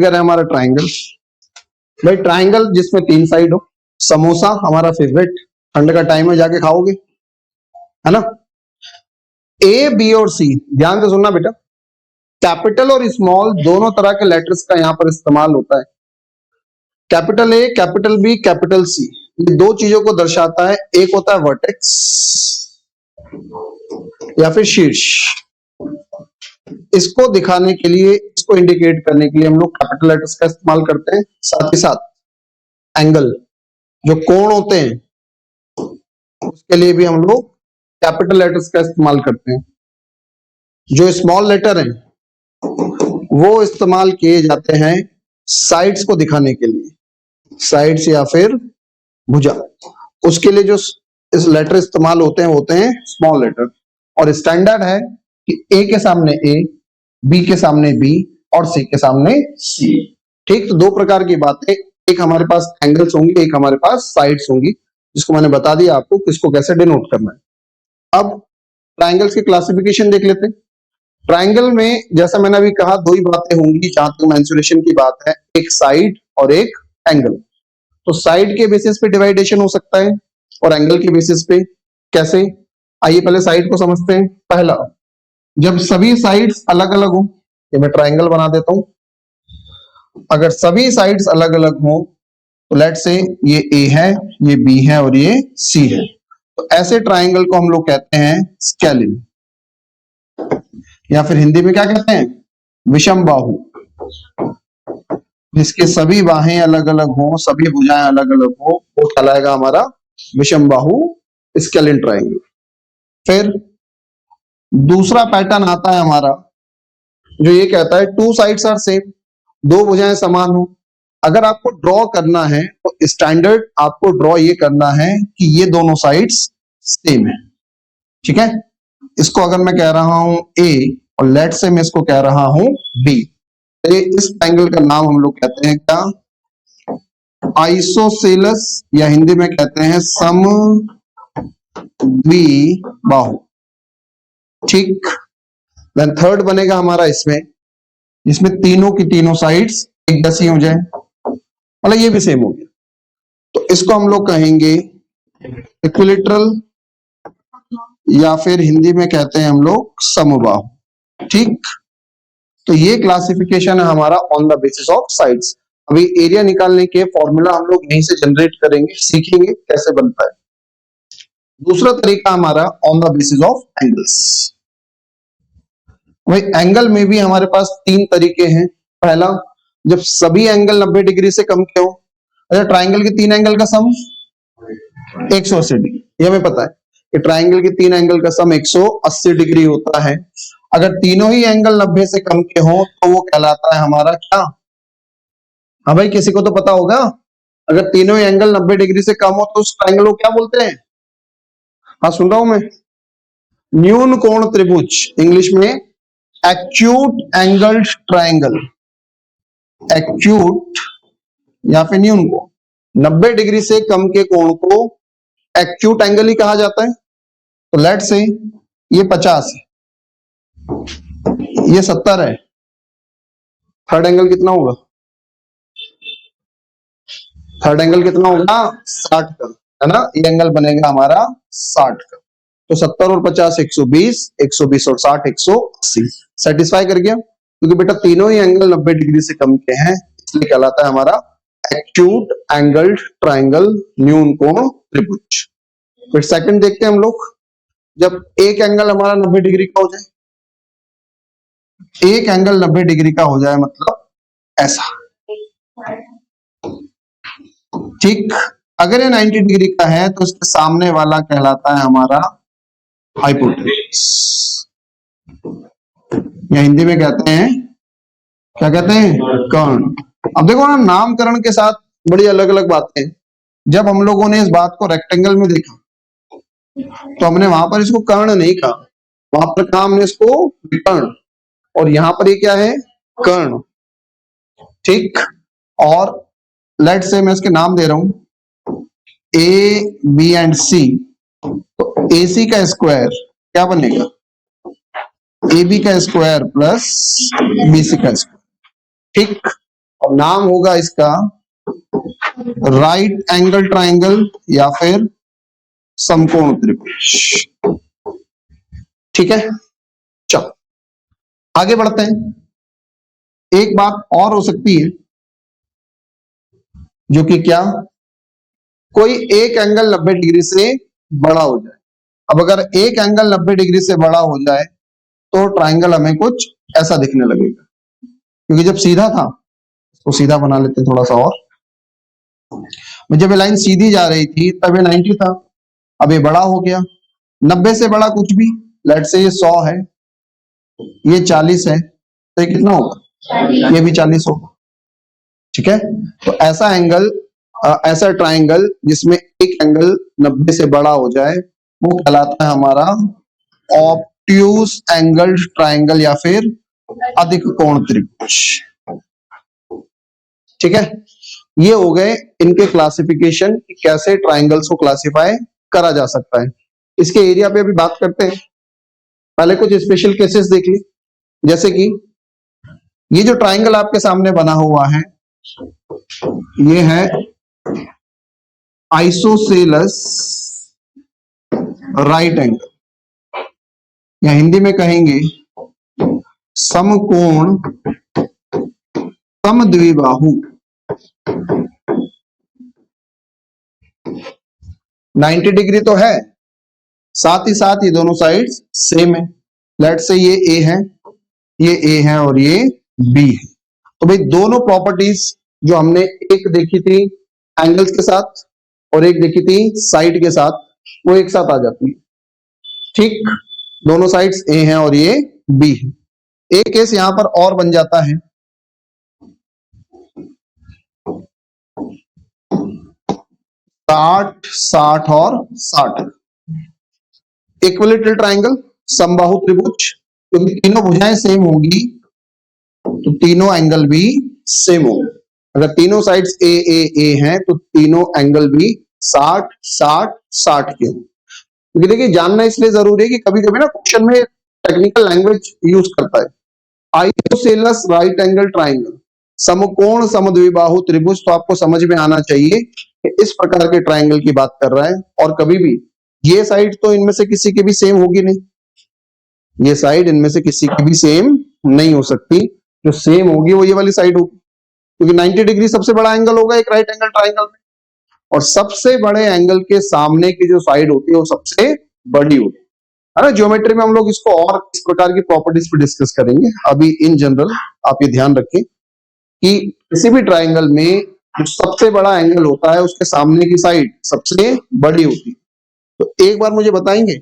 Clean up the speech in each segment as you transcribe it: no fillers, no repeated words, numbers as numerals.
Figure है हमारा triangle. भाई ट्राइंगल जिसमें 3 साइड हो। समोसा हमारा फेवरेट, ठंड का टाइम है जाके खाओगे, है ना। ए बी और सी, ध्यान से सुनना बेटा, कैपिटल और स्मॉल दोनों तरह के लेटर्स का यहां पर इस्तेमाल होता है। Capital A, capital B, capital C, ये दो चीजों को दर्शाता है। एक होता है वर्टेक्स या फिर शीर्ष। इसको दिखाने के लिए, इसको इंडिकेट करने के लिए हम लोग कैपिटल लेटर्स का इस्तेमाल करते हैं। साथ ही साथ एंगल, जो कोण होते हैं, उसके लिए भी हम लोग कैपिटल लेटर्स का इस्तेमाल करते हैं। जो स्मॉल लेटर हैं वो इस्तेमाल किए जाते हैं साइड्स को दिखाने के लिए, साइड्स या फिर भुजा। उसके लिए जो इस लेटर इस्तेमाल होते हैं स्मॉल लेटर। और स्टैंडर्ड है कि ए के सामने ए, बी के सामने बी और सी के सामने सी। ठीक, तो दो प्रकार की बातें, एक हमारे पास एंगल्स होंगी, एक हमारे पास साइड्स होंगी, जिसको मैंने बता दिया आपको किसको कैसे डिनोट करना है। अब ट्राइंगल्स की क्लासिफिकेशन देख लेते हैं। ट्राइंगल में जैसा मैंने अभी कहा, दो ही बातें होंगी जहां तक मेंसुरेशन की बात है, एक साइड और एक एंगल। तो साइड के बेसिस पे डिवाइडेशन हो सकता है और एंगल के बेसिस पे। कैसे, आइए पहले साइड को समझते हैं। पहला, जब सभी साइड्स अलग अलग हो, ये मैं ट्राइंगल बना देता हूं। अगर सभी साइड्स अलग अलग हो तो लेट से ये ए है, ये बी है और ये सी है, तो ऐसे ट्राइंगल को हम लोग कहते हैं स्केलिन, या फिर हिंदी में क्या कहते हैं, विषम बाहु। जिसके सभी बाहें अलग अलग हो, सभी भुजाएं अलग अलग हो, वो कहलाएगा हमारा विषम बाहु स्केलिन ट्राइंगल। फिर दूसरा पैटर्न आता है हमारा, जो ये कहता है टू साइड्स आर सेम, दो भुजाएं समान हो। अगर आपको ड्रॉ करना है तो स्टैंडर्ड आपको ड्रॉ ये करना है कि ये दोनों साइड्स सेम है। ठीक है, इसको अगर मैं कह रहा हूं ए और लेट से मैं इसको कह रहा हूं बी, इस ट्राइंगल का नाम हम लोग कहते हैं क्या, आइसोसेलस, या हिंदी में कहते हैं समद्विबाहु। ठीक, देन थर्ड बनेगा हमारा इसमें तीनों की तीनों साइड्स एक जैसी हो जाए, मतलब ये भी सेम हो गया, तो इसको हम लोग कहेंगे इक्विलैटरल, या फिर हिंदी में कहते हैं हम लोग समबाहु। ठीक, तो ये क्लासिफिकेशन है हमारा on the basis of sides. अभी एरिया निकालने के फॉर्मूला हम लोग यहीं से जनरेट करेंगे, सीखेंगे कैसे बनता है। दूसरा तरीका हमारा on the basis of angles. भाई एंगल में भी हमारे पास 3 तरीके हैं। पहला, जब सभी एंगल 90 डिग्री से कम के हो। अच्छा, ट्राइंगल के 3 एंगल का सम 180 डिग्री, ये हमें पता है कि ट्राइंगल के 3 एंगल का सम 180 डिग्री होता है। अगर तीनों ही एंगल 90 से कम के हो तो वो कहलाता है हमारा क्या, हाँ भाई किसी को तो पता होगा, अगर तीनों ही एंगल 90 डिग्री से कम हो तो उस ट्राइंगल को क्या बोलते हैं, हाँ सुन रहा हूं मैं, न्यून कोण त्रिभुज, इंग्लिश में एक्यूट एंगल्ड ट्राइंगल। एक्यूट या फिर न्यून कोण, 90 डिग्री से कम के कोण को एक्यूट एंगल ही कहा जाता है। तो लेट से ये 50 है, ये 70 है, थर्ड एंगल कितना होगा, थर्ड एंगल कितना होगा 60 का, है ना। ये एंगल बनेगा हमारा 60 का। तो 70 और 50 120, 120 और 60 180। सेटिस्फाई कर गया, क्योंकि बेटा तीनों ही एंगल 90 डिग्री से कम के हैं, इसलिए कहलाता है हमारा एक्यूट एंगल्ड ट्राइंगल, न्यून कोण त्रिभुज। फिर सेकंड देखते हैं हम लोग, जब एक एंगल हमारा 90 डिग्री का हो जाए, एक एंगल 90 डिग्री का हो जाए मतलब ऐसा। ठीक, अगर ये 90 डिग्री का है तो इसके सामने वाला कहलाता है हमारा हाइपोटेन्यूज, या हिंदी में कहते हैं, क्या कहते हैं, कर्ण। अब देखो ना, नामकरण के साथ बड़ी अलग अलग बातें। जब हम लोगों ने इस बात को रेक्टेंगल में देखा तो हमने वहां पर इसको कर्ण नहीं कहा, वहां पर कहा हमने इसको विकर्ण, और यहां पर ये क्या है, कर्ण। ठीक, और लेट से मैं इसके नाम दे रहा हूं ए बी एंड सी, तो ए सी का स्क्वायर क्या बनेगा, ए बी का स्क्वायर प्लस बी सी का स्क्वायर। ठीक, और नाम होगा इसका राइट एंगल ट्राइंगल या फिर समकोण त्रिभुज। ठीक है, चलो आगे बढ़ते हैं। एक बात और हो सकती है, जो कि क्या, कोई एक एंगल 90 डिग्री से बड़ा हो जाए। अब अगर एक एंगल 90 डिग्री से बड़ा हो जाए तो ट्राइंगल हमें कुछ ऐसा दिखने लगेगा, क्योंकि जब सीधा था, तो सीधा बना लेते थोड़ा सा और, जब ये लाइन सीधी जा रही थी तब ये 90 था, अब ये बड़ा हो गया। 90 से बड़ा कुछ भी, लेट से ये 100 है, ये 40 है, तो ये कितना होगा, ये भी 40 होगा। ठीक है, तो ऐसा एंगल, ऐसा ट्राइंगल जिसमें एक एंगल 90 से बड़ा हो जाए वो कहलाता है हमारा ऑब्ट्यूज एंगल ट्राइंगल या फिर अधिक कोण त्रिभुज। ठीक है, ये हो गए इनके क्लासिफिकेशन, कैसे ट्राइंगल्स को क्लासिफाई करा जा सकता है। इसके एरिया पे अभी बात करते हैं। पहले कुछ स्पेशल केसेस देख ली, जैसे कि ये जो ट्राइंगल आपके सामने बना हुआ है, ये है आइसोसेलस राइट एंगल, या हिंदी में कहेंगे समकोण समद्विबाहु। 90 डिग्री तो है, साथ ही साथ ये दोनों साइड्स सेम है। लेट से ये ए है, ये ए है और ये बी है। तो भाई दोनों प्रॉपर्टीज जो हमने एक देखी थी एंगल्स के साथ और एक देखी थी साइड के साथ, वो एक साथ आ जाती है। ठीक, दोनों साइड्स ए हैं और ये बी है। एक केस यहां पर और बन जाता है, 60 60 और 60 इक्विलेटरल ट्राइंगल समबाहु त्रिभुज, क्योंकि तीनों भुजाएं सेम होंगी तो तीनों एंगल भी सेम होंगे। अगर तीनों साइड्स ए ए ए हैं तो तीनों एंगल भी 60 60 60 के होंगे। क्योंकि देखिए जानना इसलिए जरूरी है कि कभी कभी ना क्वेश्चन में टेक्निकल लैंग्वेज यूज करता है। आइसोसेलस राइट एंगल ट्राइंगल समकोण समद्विबाहु त्रिभुज, तो आपको समझ में आना चाहिए कि इस प्रकार के ट्राइंगल की बात कर रहा है। और कभी भी ये साइड तो इनमें से किसी की भी सेम होगी नहीं, ये साइड इनमें से किसी की भी सेम नहीं हो सकती। जो सेम होगी वो ये वाली साइड होगी, क्योंकि 90 डिग्री सबसे बड़ा एंगल होगा एक राइट एंगल ट्राइंगल में, और सबसे बड़े एंगल के सामने की जो साइड होती है वो सबसे बड़ी होती है ना। ज्योमेट्री में हम लोग इसको और इस प्रकार की प्रॉपर्टीज पे डिस्कस करेंगे। अभी इन जनरल आप ये ध्यान रखें कि किसी भी ट्राइंगल में जो सबसे बड़ा एंगल होता है उसके सामने की साइड सबसे बड़ी होती है। तो एक बार मुझे बताएंगे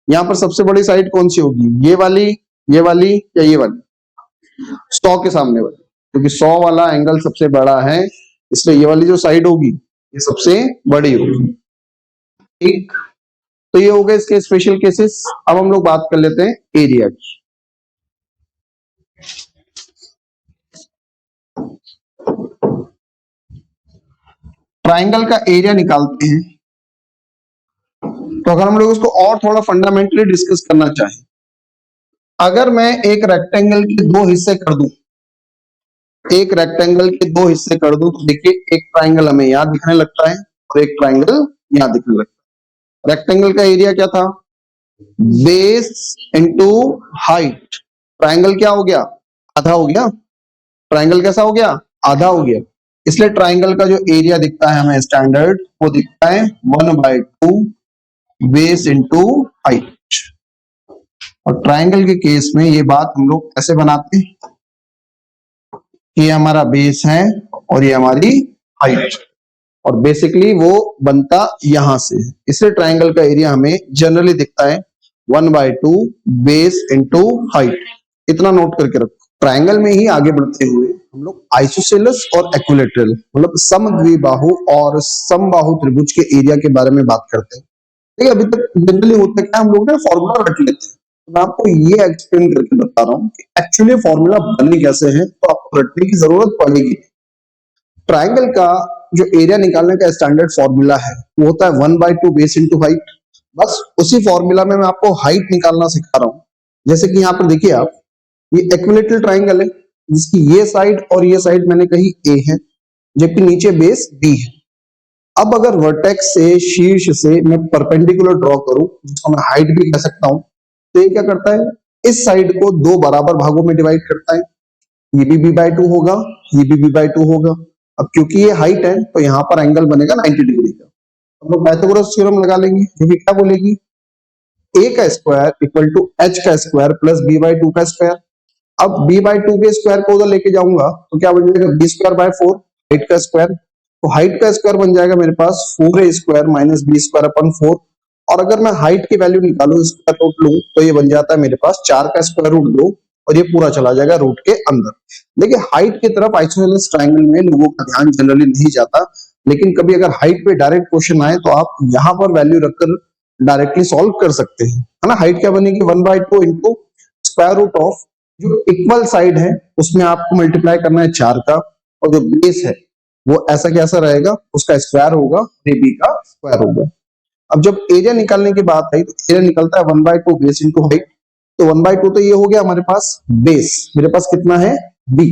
यहाँ पर सबसे बड़ी साइड कौन सी होगी, ये वाली या ये वाली? 100 के सामने वाली, क्योंकि 100 वाला एंगल सबसे बड़ा है, इसलिए ये वाली जो साइड होगी ये सबसे बड़ी होगी। ठीक, तो ये हो गए इसके स्पेशल केसेस। अब हम लोग बात कर लेते हैं एरिया की। ट्राइंगल का एरिया निकालते हैं, तो अगर हम लोग इसको और थोड़ा फंडामेंटली डिस्कस करना चाहें, अगर मैं एक रेक्टेंगल के दो हिस्से कर दूं, एक रेक्टेंगल के दो हिस्से कर दूं, तो देखिए एक ट्राइंगल हमें यहां दिखने लगता है और एक ट्राइंगल यहां दिखने लगता है। रेक्टेंगल का एरिया क्या था, बेस इंटू हाइट। ट्राइंगल क्या हो गया, आधा हो गया। ट्राइंगल कैसा हो गया, आधा हो गया। इसलिए ट्राइंगल का जो एरिया दिखता है हमें स्टैंडर्ड, वो दिखता है 1/2 बेस इंटू हाइट। और ट्राइंगल के केस में ये बात हम लोग कैसे बनाते हैं, ये हमारा बेस है और ये हमारी हाइट, और बेसिकली वो बनता यहां से है। इसलिए ट्राइंगल का एरिया हमें जनरली दिखता है 1/2 बेस इंटू हाइट। इतना नोट करके रखो। ट्राइंगल में ही आगे बढ़ते हुए हम लोग आइसोसेलस और इक्विलेटरल मतलब समद्विबाहु और समबाहु त्रिभुज के एरिया के बारे में बात करते हैं। देखिए अभी तक जनरली होता है हम लोग ना फॉर्मूला रख लेते हैं, मैं आपको ये एक्सप्लेन करके बता रहा हूँ कि एक्चुअली फॉर्मूला बनने कैसे है, तो आपको रटने की जरूरत पड़ेगी। ट्राइंगल का जो एरिया निकालने का स्टैंडर्ड फॉर्मूला है वो होता है 1/2 बेस इंटू हाइट। बस उसी फॉर्मूला में मैं आपको हाइट निकालना सिखा रहा हूं। जैसे कि यहाँ पर देखिए आप, ये इक्विलेटरल ट्राइंगल है, जिसकी ये साइड और ये साइड मैंने कही ए है, जबकि नीचे बेस बी है। अब अगर वर्टेक्स से शीर्ष से मैं परपेंडिकुलर ड्रॉ करूं, जिसको मैं हाइट भी कह सकता हूं, तो ये क्या करता है, इस साइड को दो बराबर भागों में डिवाइड करता है। ये भी b/2 होगा, ये भी b/2 होगा। अब क्योंकि ये हाइट है तो यहाँ पर एंगल बनेगा 90 डिग्री का। हम लोग पाइथागोरस थ्योरम लगा लेंगे, जो कि क्या बोलेगी, a का स्क्वायर इक्वल टू h का स्क्वायर प्लस b/2 का स्क्वायर। अब b/2 के स्क्वायर को उधर लेके जाऊंगा तो क्या बन जाएगा, b²/4 हाइट का स्क्वायर। तो हाइट का स्क्वायर बन जाएगा मेरे पास 4a² माइनस b²/4। और अगर मैं हाइट की वैल्यू निकालूं, स्क्वायर रूट लूं, तो ये बन जाता है मेरे पास 4 का स्क्वायर रूट 2 और ये पूरा चला जाएगा रूट के अंदर। देखिए हाइट की तरफ आइसोसेलेस ट्रायंगल में लोगों का ध्यान जनरली नहीं जाता, लेकिन कभी अगर हाइट पे डायरेक्ट क्वेश्चन आए तो आप यहाँ पर वैल्यू रखकर डायरेक्टली सॉल्व कर सकते हैं, है ना। हाइट क्या बनेगी, 1/2 इंटू स्क्वायर रूट ऑफ जो इक्वल साइड है उसमें आपको मल्टीप्लाई करना है 4 का, और जो बेस है वो ऐसा कैसा रहेगा, उसका स्क्वायर होगा, बी का स्क्वायर होगा। अब जब एरिया निकालने की बात आई तो एरिया निकलता है 1/2 बेस इंटू हाइट। तो 1/2 तो ये हो गया हमारे पास बेस, मेरे पास कितना है बी,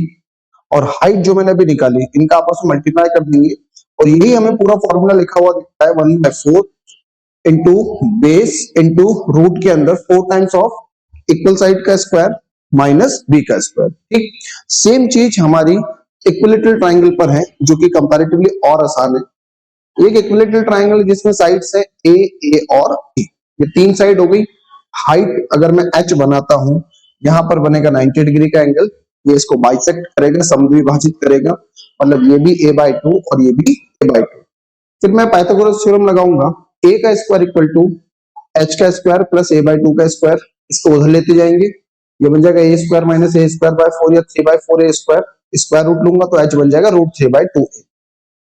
और हाइट जो मैंने अभी निकाली इनका आपस में मल्टीप्लाई कर देंगे, और यही हमें पूरा फॉर्मूला लिखा हुआ दिखता है 1/4 इंटू बेस इंटू रूट के अंदर 4 टाइम्स ऑफ इक्वल साइड का स्क्वायर माइनस बी का स्क्वायर। ठीक, सेम चीज हमारी इक्विलेटरल ट्राइंगल पर है, जो कि कंपैरेटिवली और आसान है। एक इक्विलेटरल ट्राइंगल जिसमें साइड्स है ए, ए और बी, ये तीन साइड हो गई। हाइट अगर मैं h बनाता हूं, यहां पर बनेगा 90 डिग्री का एंगल, ये इसको बाइसेक्ट करेगा, समद्विभाजित करेगा, मतलब ये भी a/2 और ये भी a/2। फिर मैं पाइथागोरस थ्योरम लगाऊंगा, a का स्क्वायर इक्वल टू h का स्क्वायर प्लस a/2 का स्क्वायर, इसको उधर लेते जाएंगे, ये बन जाएगा a² माइनस a²/4 या 3/4 a², स्क्वायर रूट लूंगा तो h बन जाएगा √3/2a।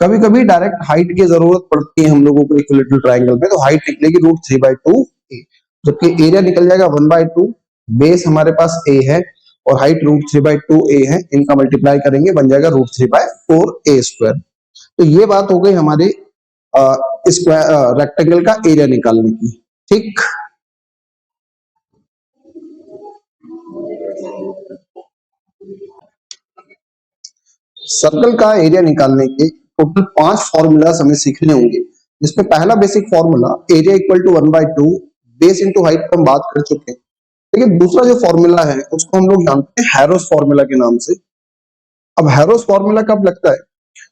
कभी कभी डायरेक्ट हाइट की जरूरत पड़ती है हम लोगों को इक्विलेटरल ट्राइंगल में, तो हाइट निकलेगी √3/2a, जबकि एरिया निकल जाएगा 1/2, बेस हमारे पास a है और हाइट √3/2a है, इनका मल्टीप्लाई करेंगे बन जाएगा √3/4a²। तो ये बात हो गई हमारे स्क्वायर रेक्टेंगल का एरिया निकालने की। ठीक, सर्कल का एरिया निकालने के टोटल 5 फॉर्मूलाज हमें सीखने होंगे, जिसमें पहला basic formula area equal to 1/2 base into height हम बात कर चुके हैं। लेकिन दूसरा जो फॉर्मूला है उसको हम लोग जानते हैं हैरोस फॉर्मूला के नाम से। अब हैरोस फॉर्मूला कब लगता है,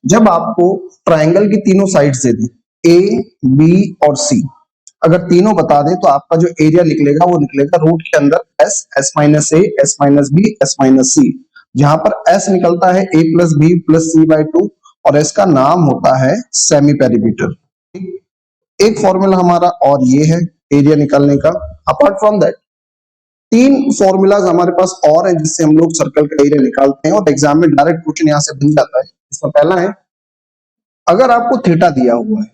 जब आपको ट्राइंगल की तीनों साइड्स दे दी ए, बी और सी, अगर तीनों बता दें तो आपका जो एरिया निकलेगा वो निकलेगा रूट के अंदर S, S minus A, S minus B, S minus C, जहां पर एस निकलता है a plus B plus c/2 और एस का नाम होता है सेमी पेरीमीटर। एक फॉर्मूला हमारा और ये है एरिया निकालने का। अपार्ट फ्रॉम दैट तीन फॉर्मूलाज हमारे पास और हैं जिससे हम लोग सर्कल का एरिया निकालते हैं, और एग्जाम में डायरेक्ट क्वेश्चन यहां से बन जाता है। इसमें पहला है, अगर आपको थीटा दिया हुआ है,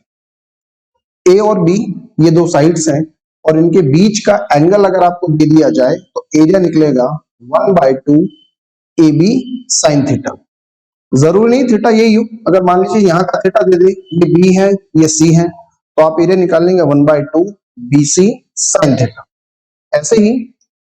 ए और बी ये दो साइड्स हैं, और इनके बीच का एंगल अगर आपको दे दिया जाए तो एरिया निकलेगा 1/2 AB sin थीटा। जरूरी नहीं थीटा यही हो, अगर मान लीजिए यहाँ का थीटा दे दे, ये बी है ये सी है, तो आप एरिया निकालेंगे 1/2 BC sin थीटा। ऐसे ही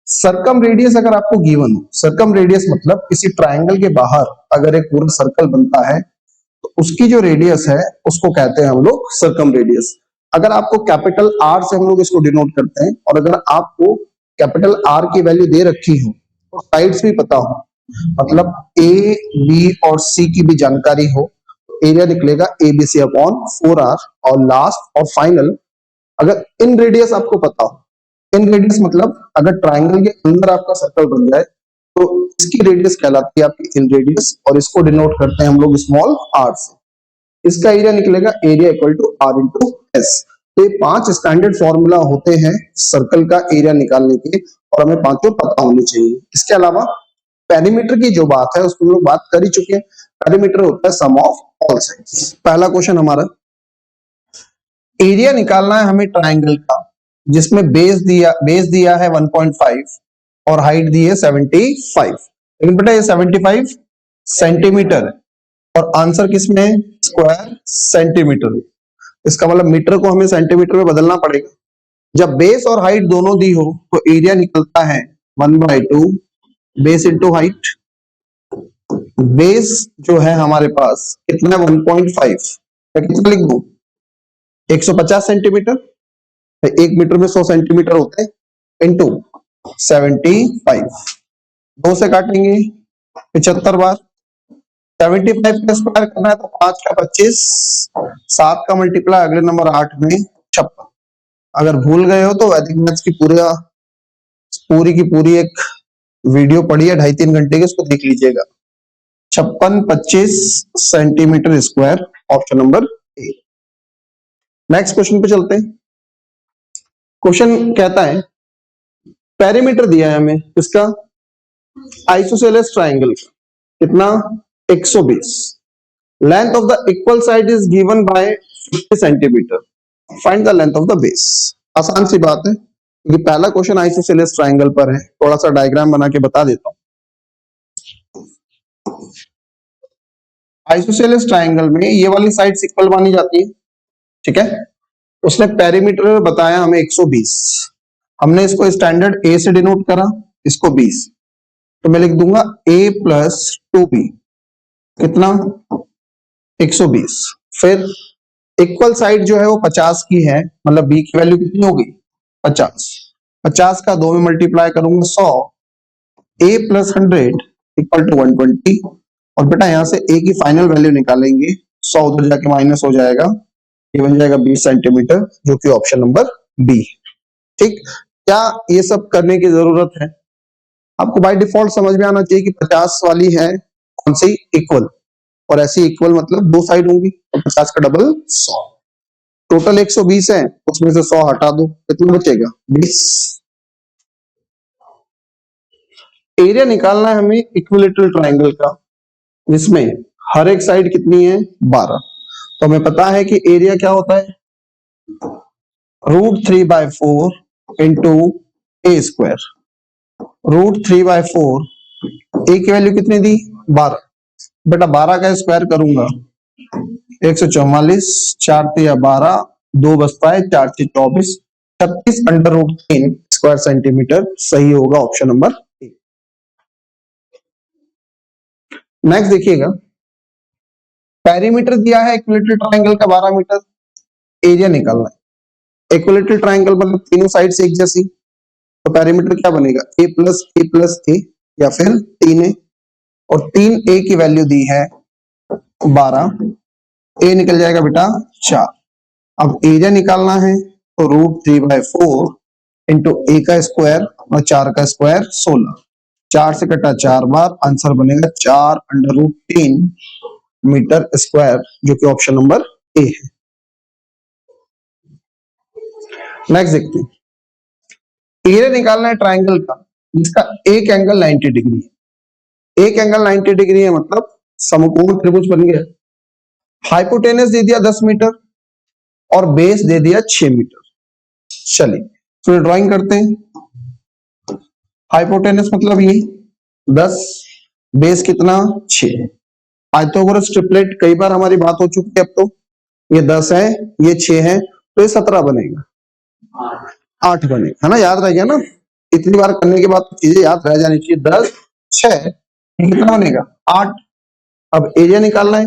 सरकम रेडियस अगर आपको गिवन हो, सरकम रेडियस मतलब किसी ट्राइंगल के बाहर अगर एक पूरा सर्कल बनता है तो उसकी जो रेडियस है उसको कहते हैं हम लोग सरकम रेडियस। अगर आपको कैपिटल आर से हम लोग इसको डिनोट करते हैं, और अगर आपको कैपिटल आर की वैल्यू दे रखी हो और साइड्स भी पता हो, मतलब ए, बी और सी की भी जानकारी हो, तो एरिया निकलेगा ABC अपॉन 4R। और लास्ट और फाइनल, अगर इन रेडियस आपको पता हो, इन रेडियस मतलब अगर ट्राइंगल के अंदर आपका सर्कल बन जाए तो इसकी रेडियस कहलाती है आपकी इन रेडियस, और इसको डिनोट करते हैं हम लोग स्मॉल r से। इसका एरिया निकलेगा area equal to R into S. तो ये 5 स्टैंडर्ड फॉर्मूला होते हैं सर्कल का एरिया निकालने के, और हमें पांचों पता होने चाहिए। इसके अलावा पेरीमीटर की जो बात है उसको हम लोग बात कर ही चुके हैं। पेरीमीटर होता है सम ऑफ ऑल साइड्स। पहला क्वेश्चन हमारा, एरिया निकालना है हमें ट्राइंगल का जिसमें बेस दिया है 1.5 और हाइट दी है 75, लेकिन बेटा ये 75 सेंटीमीटर है और आंसर किसमें है, स्क्वायर सेंटीमीटर। इसका मतलब मीटर को हमें सेंटीमीटर में बदलना पड़ेगा। जब बेस और हाइट दोनों दी हो तो एरिया निकलता है 1/2 बेस इंटू हाइट, बेस जो है हमारे पास कितना 1.5, कितना लिख दूं 150 सेंटीमीटर, 1 मीटर में 100 सेंटीमीटर होते हैं इंटू 75, 2 से काटेंगे 75 बार, 75 का स्क्वायर करना है तो 5 का 25, 7 का मल्टीप्लाई अगले नंबर 8 में 56। अगर भूल गए हो तो वैदिक मैथ्स की पूरी की पूरी एक वीडियो पड़ी है 2.5-3 घंटे की, उसको देख लीजिएगा। 56-25 सेंटीमीटर स्क्वायर, ऑप्शन नंबर ए। नेक्स्ट क्वेश्चन पे चलते हैं। क्वेश्चन कहता है पेरीमीटर दिया है हमें इसका आइसोसेलेस ट्राइंगल का, कितना 120, length of the equal side is given by 50 centimetre, find the length of the base. आसान सी बात है क्योंकि पहला क्वेश्चन आइसोसेलेस ट्राइंगल पर है, थोड़ा सा डायग्राम बना के बता देता हूं। आइसोसेलेस ट्राइंगल में ये वाली साइड इक्वल मानी जाती है, ठीक है। उसने पेरीमीटर बताया हमें 120, हमने इसको स्टैंडर्ड ए से डिनोट करा, इसको 20, तो मैं लिख दूंगा a प्लस 2b, कितना 120। फिर इक्वल साइड जो है वो 50 की है, मतलब b की वैल्यू कितनी होगी 50, 50 का 2 में मल्टीप्लाई करूंगा 100, a प्लस 100 इक्वल टू 120, और बेटा यहां से a की फाइनल वैल्यू निकालेंगे, 100 उधर जाके माइनस हो जाएगा, ये बन जाएगा 20 सेंटीमीटर, जो कि ऑप्शन नंबर बी। ठीक, क्या ये सब करने की जरूरत है? आपको बाय डिफॉल्ट समझ में आना चाहिए कि 50 वाली है कौन सी इक्वल, और ऐसी इक्वल मतलब दो साइड होंगी, और 50 का डबल 100, टोटल 120 है, उसमें से 100 हटा दो, कितना बचेगा 20। एरिया निकालना है हमें इक्विलेटरल ट्राइंगल का, जिसमें हर एक साइड कितनी है 12, तो हमें पता है कि एरिया क्या होता है √3/4 इंटू ए स्क्वायर, √3/4, ए की वैल्यू कितनी दी 12, बेटा 12 का स्क्वायर करूंगा 144, 4 तिया 12, 2 बचता है 4 से 24, 36 √3 स्क्वायर सेंटीमीटर, सही होगा ऑप्शन नंबर ए। नेक्स्ट देखिएगा, पेरीमीटर दिया है इक्विलेटरल ट्राइंगल का 12 मीटर, एरिया निकालना है। इक्विलेटरल ट्राइंगल मतलब तीनों साइड से एक जैसी, तो पेरीमीटर क्या बनेगा a+a+a या फिर 3a, और 3a की वैल्यू दी है 12, a निकल जाएगा बेटा 4। अब एरिया निकालना है तो √3/4 इंटू ए का स्क्वायर और 4 का स्क्वायर 16, 4 से कटा 4 बार, आंसर बनेगा 4√3 मीटर स्क्वायर, जो कि ऑप्शन नंबर ए है। नेक्स्ट देखते हैं, एरिया निकालना है ट्राइंगल का जिसका एक एंगल 90 डिग्री है, एक एंगल 90 डिग्री है मतलब समकोण त्रिभुज बन गया। हाइपोटेनस दे दिया 10 मीटर और बेस दे दिया 6 मीटर। चलिए फिर ड्राइंग करते हैं। हाइपोटेनस मतलब ये 10, बेस कितना 6, आयतोगोरस ट्रिपलेट कई बार हमारी बात हो चुकी है, अब तो ये 10 है ये 6 है, तो ये 17 बनेगा, 8 बनेगा, है ना, याद रह गया ना, इतनी बार करने के बाद चीजें याद रह जानी चाहिए। 10 6 कितना बनेगा 8। अब एरिया निकालना है,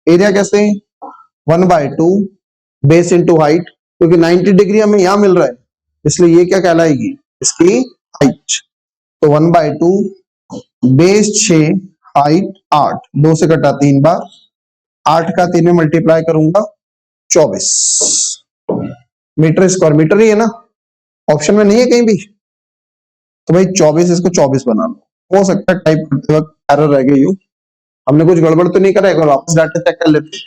एरिया कैसे 1/2 बेस इंटू हाइट, क्योंकि 90 डिग्री हमें यहां मिल रहा है, इसलिए ये क्या कहलाएगी इसकी हाइट, तो 1/2 बेस 6 हाइट 8, 2 से कटा 3 बार, 8 का 3 में मल्टीप्लाई करूंगा 24 मीटर स्क्वायर, मीटर ही है ना, ऑप्शन में नहीं है कहीं भी, तो भाई 24, इसको 24 बना लो। हो सकता है टाइप करते वक्त एरर रह गई हो, हमने कुछ गड़बड़ तो नहीं करा, एक बार वापस डाटा चेक कर लेते हैं।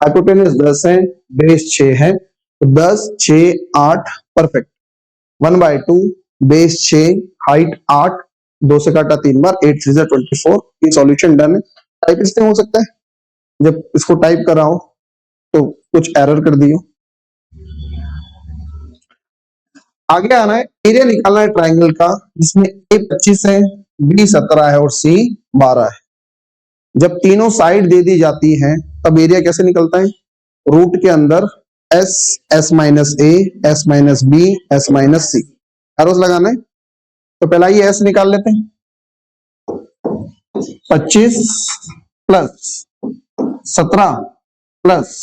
हाइपोटेनस 10 है, बेस 6 है, तो 10 6 8 परफेक्ट, 1/2 बेस 6 हाइट 8, 2 से काटा 3 बार, 8 3 24, ये सॉल्यूशन डन है। टाइप इसमें हो सकता है जब इसको टाइप करा हो तो कुछ एरर कर दियो। आगे आना है, एरिया निकालना है ट्राइंगल का जिसमें ए 25 है, बी 17 है और सी 12 है। जब तीनों साइड दे दी जाती है तब एरिया कैसे निकलता है, रूट के अंदर S, S minus A, S minus B, S minus C, एरोस लगाना है। तो पहला ये एस निकाल लेते हैं, 25 प्लस 17 प्लस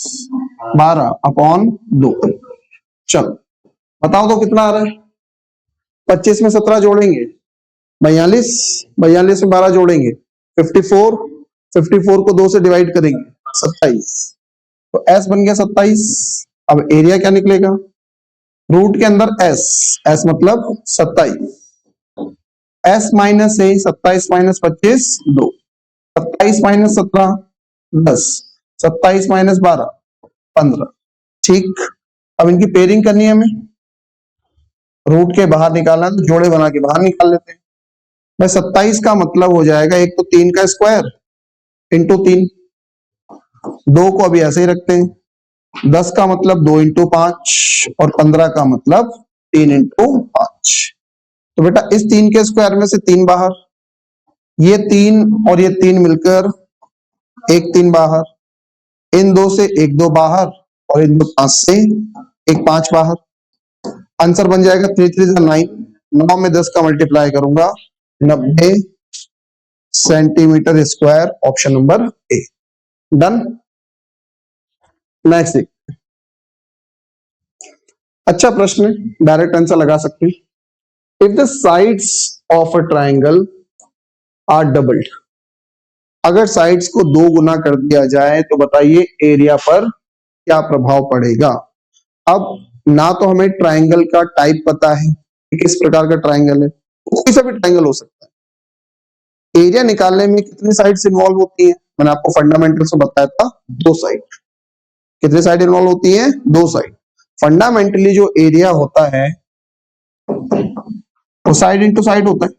12 अपॉन 2। चलो बताओ तो कितना आ रहा है। 25 में 17 जोड़ेंगे 42, 42 में 12 जोड़ेंगे 54, 54 को 2 से डिवाइड करेंगे 27, तो एस बन गया 27। अब एरिया क्या निकलेगा, रूट के अंदर एस, एस मतलब 27, एस माइनस ए, 27 माइनस 25 2, 27 माइनस 17 10, 27 माइनस 12 15। ठीक, अब इनकी पेयरिंग करनी है हमें, रूट के बाहर निकालना है तो जोड़े बना के बाहर निकाल लेते हैं। भाई 27 का मतलब हो जाएगा एक तो 3 का स्क्वायर इंटू 3, 2 को अभी ऐसे ही रखते हैं, 10 का मतलब 2 इंटू 5 और 15 का मतलब 3 इंटू 5। तो बेटा इस 3 के स्क्वायर में से 3 बाहर, ये 3 और ये 3 मिलकर एक 3 बाहर, इन 2 से एक 2 बाहर और इन 5 से एक 5 बाहर। आंसर बन जाएगा 3 3 9, 9 में 10 का मल्टीप्लाई करूंगा 90 centimetre square, option number A. Done. Next, अच्छा प्रश्न है, डायरेक्ट आंसर लगा सकते हैं। If the sides of a triangle are doubled, अगर साइड्स को 2 गुना कर दिया जाए तो बताइए एरिया पर क्या प्रभाव पड़ेगा। अब ना तो हमें ट्राइंगल का टाइप पता है कि किस प्रकार का ट्राइंगल है, कोई सा भी ट्राइंगल हो सकता है। एरिया निकालने में कितनी साइड्स इन्वॉल्व होती है, मैंने आपको फंडामेंटल्स में बताया था 2 साइड। कितनी साइड इन्वॉल्व होती है, 2 साइड। फंडामेंटली जो एरिया होता है वो साइड इंटू साइड होता है।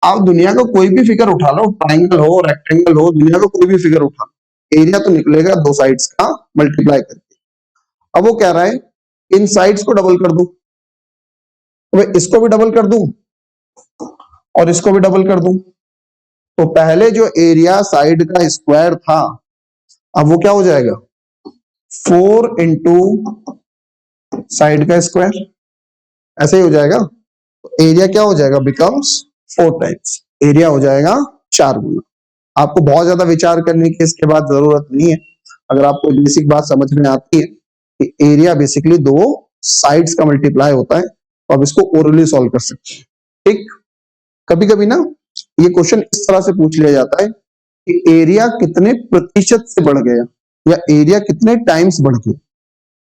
आप दुनिया का कोई भी फिगर उठा लो, ट्राइंगल हो रेक्टेंगल हो, दुनिया का कोई भी फिगर उठा लो, एरिया तो निकलेगा 2 साइड्स का मल्टीप्लाई करके। अब वो कह रहा है इन साइड्स को डबल कर दूं, तो इसको भी डबल कर दूं और इसको भी डबल कर दूं, तो पहले जो एरिया साइड का स्क्वायर था अब वो क्या हो जाएगा 4 इंटू साइड का स्क्वायर, ऐसे ही हो जाएगा। तो एरिया क्या हो जाएगा, बिकम्स 4 टाइम्स, एरिया हो जाएगा 4 गुना। आपको बहुत ज्यादा विचार करने की इसके बाद जरूरत नहीं है, अगर आपको बेसिक बात समझ में आती है कि एरिया बेसिकली 2 साइड्स का मल्टीप्लाई होता है, तो आप इसको ओरली सॉल्व कर सकते हैं। ठीक, कभी कभी ना ये क्वेश्चन इस तरह से पूछ लिया जाता है कि एरिया कितने प्रतिशत से बढ़ गया या एरिया कितने टाइम्स बढ़ गया।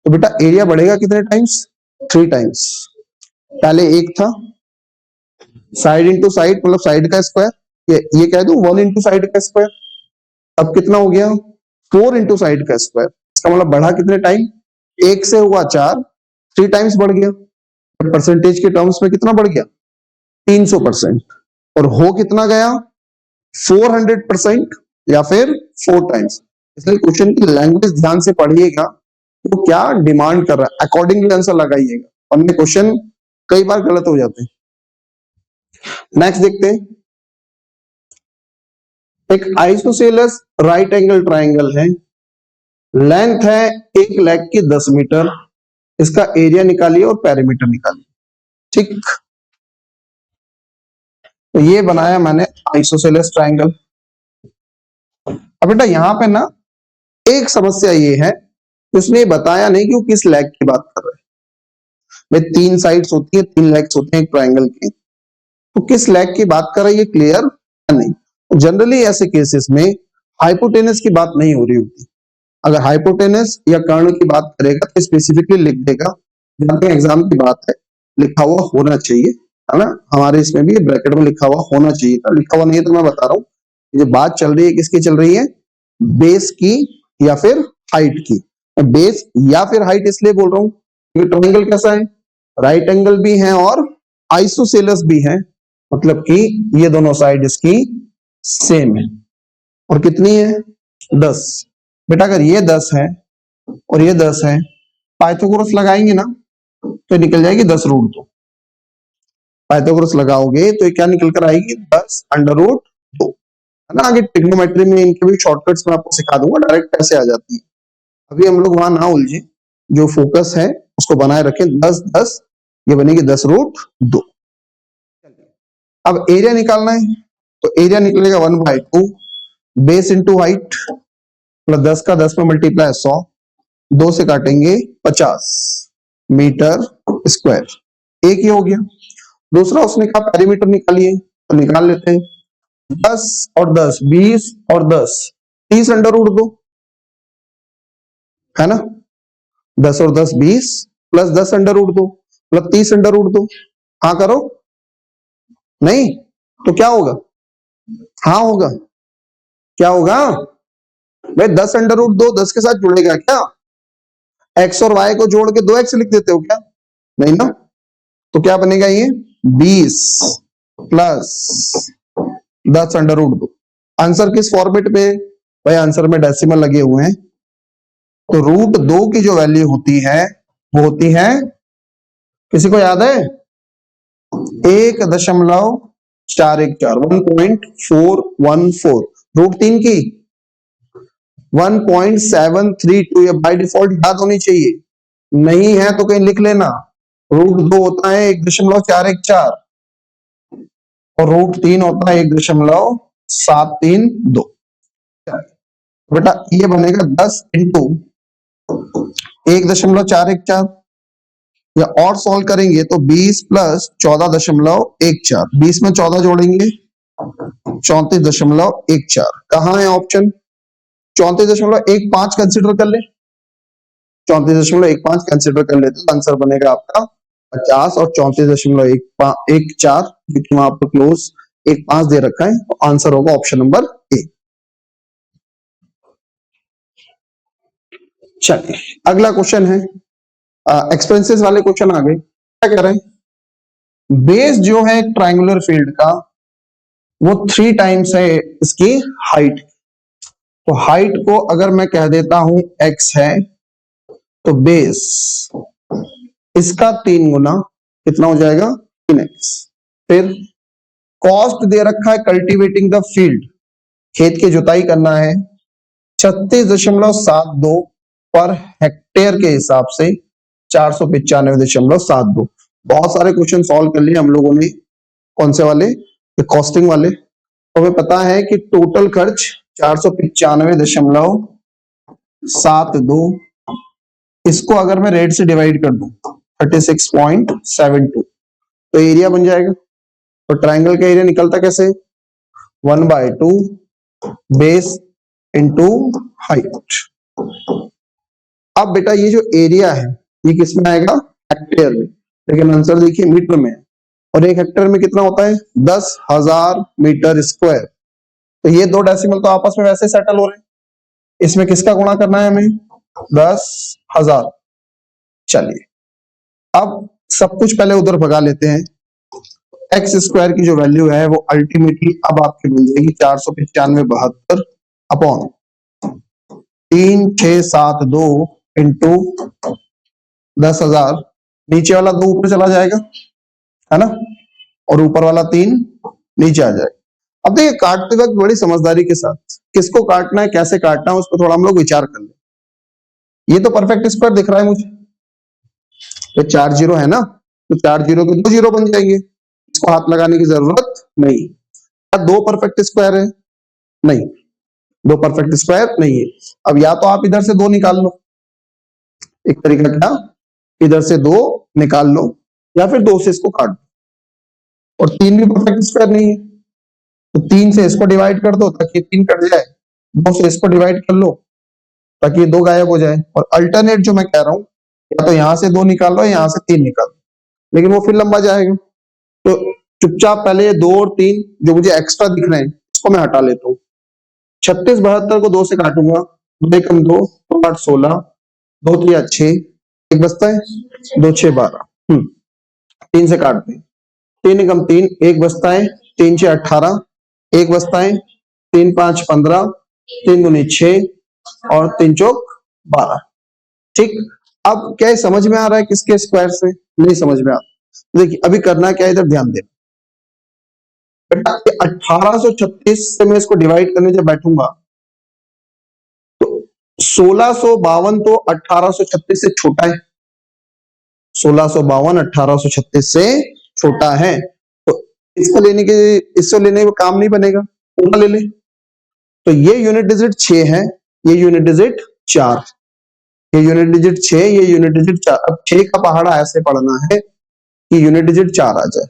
तो बेटा एरिया बढ़ेगा कितने टाइम्स, 3 टाइम्स। पहले एक था साइड इंटू साइड मतलब साइड का स्क्वायर, ये कह दूं 1 इंटू साइड का स्क्वायर। अब कितना हो गया 4 इंटू साइड का स्क्वायर, इसका मतलब बढ़ा कितने टाइम, 1 से हुआ 4, 3 टाइम्स बढ़ गया। परसेंटेज के टर्म्स में कितना बढ़ गया 300%, और हो कितना गया 400% या फिर 4 टाइम्स। इसलिए क्वेश्चन की लैंग्वेज ध्यान से पढ़िएगा, तो क्या डिमांड कर रहा है अकॉर्डिंगली आंसर लगाइएगा, वरना क्वेश्चन कई बार गलत हो जाते हैं। नेक्स्ट देखते हैं, एक आइसोसेलेस राइट एंगल ट्राइंगल है, लेंथ है 1 लेग की 10 मीटर, इसका एरिया निकालिए और पेरीमीटर निकालिए। ठीक, तो ये बनाया मैंने आइसोसेलेस ट्राइंगल। अब बेटा यहां पे ना एक समस्या ये है, उसने बताया नहीं कि वो किस लेग की बात कर रहे हैं। भाई 3 साइड्स होती है, 3 लेग्स होते हैं एक ट्राइंगल के, तो किस लेग की बात कर रहा है ये क्लियर नहीं। जनरली ऐसे केसेस में हाइपोटेनस की बात नहीं हो रही होती, अगर हाइपोटेनस या कर्ण की बात करेगा तो स्पेसिफिकली लिख देगा, जहां तक एग्जाम की बात है लिखा हुआ होना चाहिए, है ना। हमारे इसमें भी ब्रैकेट में लिखा हुआ होना चाहिए था, लिखा हुआ नहीं है तो मैं बता रहा हूँ ये बात चल रही है किसकी चल रही है, बेस की या फिर हाइट की। बेस या फिर हाइट इसलिए बोल रहा हूँ क्योंकि ट्रायंगल कैसा है, राइट एंगल भी है और आइसोसेलेस भी है, मतलब कि ये दोनों साइड इसकी सेम है। और कितनी है 10। बेटा अगर ये 10 है और ये 10 है, पाइथागोरस लगाएंगे ना तो निकल जाएगी 10 रूट 2। पाइथागोरस लगाओगे तो ये क्या निकल कर आएगी 10 अंडर रूट 2, है ना। आगे ट्रिग्नोमेट्री में इनके भी शॉर्टकट्स में आपको सिखा दूंगा, डायरेक्ट कैसे आ जाती है। अभी हम लोग वहां ना उलझे, जो फोकस है उसको बनाए रखें। 10 10 ये बनेगी 10 रूट 2। अब एरिया निकालना है तो एरिया निकलेगा 1/2 बेस इंटू हाइट प्लस 10 का 10 में मल्टीप्लाई 100, 2 से काटेंगे 50 मीटर स्क्वायर, एक ही हो गया। दूसरा उसने कहा पेरीमीटर निकालिए, तो निकाल लेते हैं। 10 और 10 20 और 10 30 अंडर रूट दो, है ना। 10 और 10 20 प्लस 10 अंडर रूट दो प्लस 30 अंडर रूट दो। हाँ करो, नहीं तो क्या होगा, हाँ होगा, क्या होगा भाई, 10 अंडर रूट दो 10 के साथ जुड़ेगा क्या, एक्स और वाई को जोड़ के 2x लिख देते हो क्या, नहीं ना। तो क्या बनेगा ये 20 प्लस 10 अंडर रूट दो। आंसर किस फॉर्मेट में, भाई आंसर में डेसिमल लगे हुए हैं, तो रूट 2 की जो वैल्यू होती है वो होती है, किसी को याद है, 1.414 1.414, रूट 3 की 1.732, ये बाय डिफॉल्ट याद होनी चाहिए, नहीं है तो कहीं लिख लेना। रूट 2 होता है 1.414 और रूट 3 होता है 1.732। बेटा ये बनेगा 10 इंटू 1.414, या और सॉल्व करेंगे तो 20 प्लस 14.14, 20 में 14 जोड़ेंगे 34.14, कहाँ है ऑप्शन, 34.15 कंसिडर कर ले, 34.15 कंसिडर कर लेते तो आंसर बनेगा आपका 50 और 34.14, क्योंकि वहां पर क्लोज 1.5 दे रखा है, तो आंसर होगा ऑप्शन नंबर ए। चलिए अगला क्वेश्चन है, एक्सपेंसेस वाले क्वेश्चन आ गए। क्या कह रहे हैं, बेस जो है ट्रायंगुलर फील्ड का वो 3 टाइम्स है इसकी हाइट, तो हाइट को अगर मैं कह देता हूं x है, तो बेस इसका 3 गुना कितना हो जाएगा 3x। फिर कॉस्ट दे रखा है कल्टीवेटिंग द फील्ड, खेत की जुताई करना है 36.72 पर हेक्टेयर के हिसाब से 495.72। बहुत सारे क्वेश्चन सॉल्व कर लिए हम लोगों ने, कौन से वाले, कॉस्टिंग वाले। तो हमें पता है कि टोटल खर्च 495.72, इसको अगर मैं रेट से डिवाइड कर दूं 36.72, तो एरिया बन जाएगा। तो ट्रायंगल का एरिया निकलता कैसे, 1/2 बेस इंटू हाइट। अब बेटा ये जो एरिया है ये किस में आएगा, हेक्टेयर में, लेकिन आंसर देखिए मीटर में है, और एक हेक्टेयर में कितना होता है 10,000 मीटर स्क्वायर। तो ये दो डेसिमल तो आपस में वैसे सेटल हो रहे हैं, इसमें किसका गुणा करना है हमें, 10,000। चलिए अब सब कुछ पहले उधर भगा लेते हैं, एक्स स्क्वायर की जो वैल्यू है वो अल्टीमेटली अब आपकी मिल जाएगी 495.72 अपॉन 3672 इंटू 10,000, नीचे वाला 2 ऊपर चला जाएगा, है ना, और ऊपर वाला 3 नीचे आ जाएगा। अब देखिए काटते वक्त बड़ी समझदारी के साथ किसको काटना है कैसे काटना है उस पर थोड़ा हम लोग विचार कर ले। ये तो परफेक्ट स्क्वायर दिख रहा है मुझे, ये 4 जीरो है ना, तो 4 जीरो के 2 जीरो बन जाएंगे, इसको हाथ लगाने की जरूरत नहीं। क्या 2 परफेक्ट स्क्वायर है, नहीं, 2 परफेक्ट स्क्वायर नहीं है। अब या तो आप इधर से 2 निकाल लो, एक तरीका क्या, इधर से 2 निकाल लो, या फिर 2 से इसको काट दो, और 3 भी परफेक्ट स्क्वायर नहीं है, तो 3 से इसको डिवाइड कर दो ताकि 3 कट जाए, 2 से इसको डिवाइड कर लो ताकि ये 2 गायब हो जाए, और अल्टरनेट जो मैं कह रहा हूं, या तो यहां से 2 निकाल लो, यहां से 3 निकाल लो, लेकिन वो फिर लंबा जाएगा। तो चुपचाप पहले 2 और 3 जो मुझे एक्स्ट्रा दिख रहे हैं इसको मैं हटा लेता हूँ। 3672 को 2 से काटूंगा, 2 कम 2 8 16, 2 3 6, एक बचता है 2 6 12, 3 से काटते हैं, 3 कम 3 1 बचता है, 3 6 18, एक बचता है, 3 5 15, 3 दूनी 6 और 3 चौक 12। ठीक, अब क्या है समझ में आ रहा है किसके स्क्वायर से, नहीं समझ में आ रहा। देखिए अभी करना क्या है, इधर ध्यान दे बेटा, 1836 से मैं इसको डिवाइड करने जब बैठूंगा तो 1652 तो 1836 से छोटा है, 1652 1836 से छोटा है, तो इसको लेने के, इसको लेने का काम नहीं बनेगा, पूरा ले ले। तो ये यूनिट डिजिट 6 है, ये यूनिट डिजिट 4, ये यूनिट डिजिट 6, ये यूनिट डिजिट 4। अब 6 का पहाड़ा ऐसे पढ़ना है कि यूनिट डिजिट 4 आ जाए।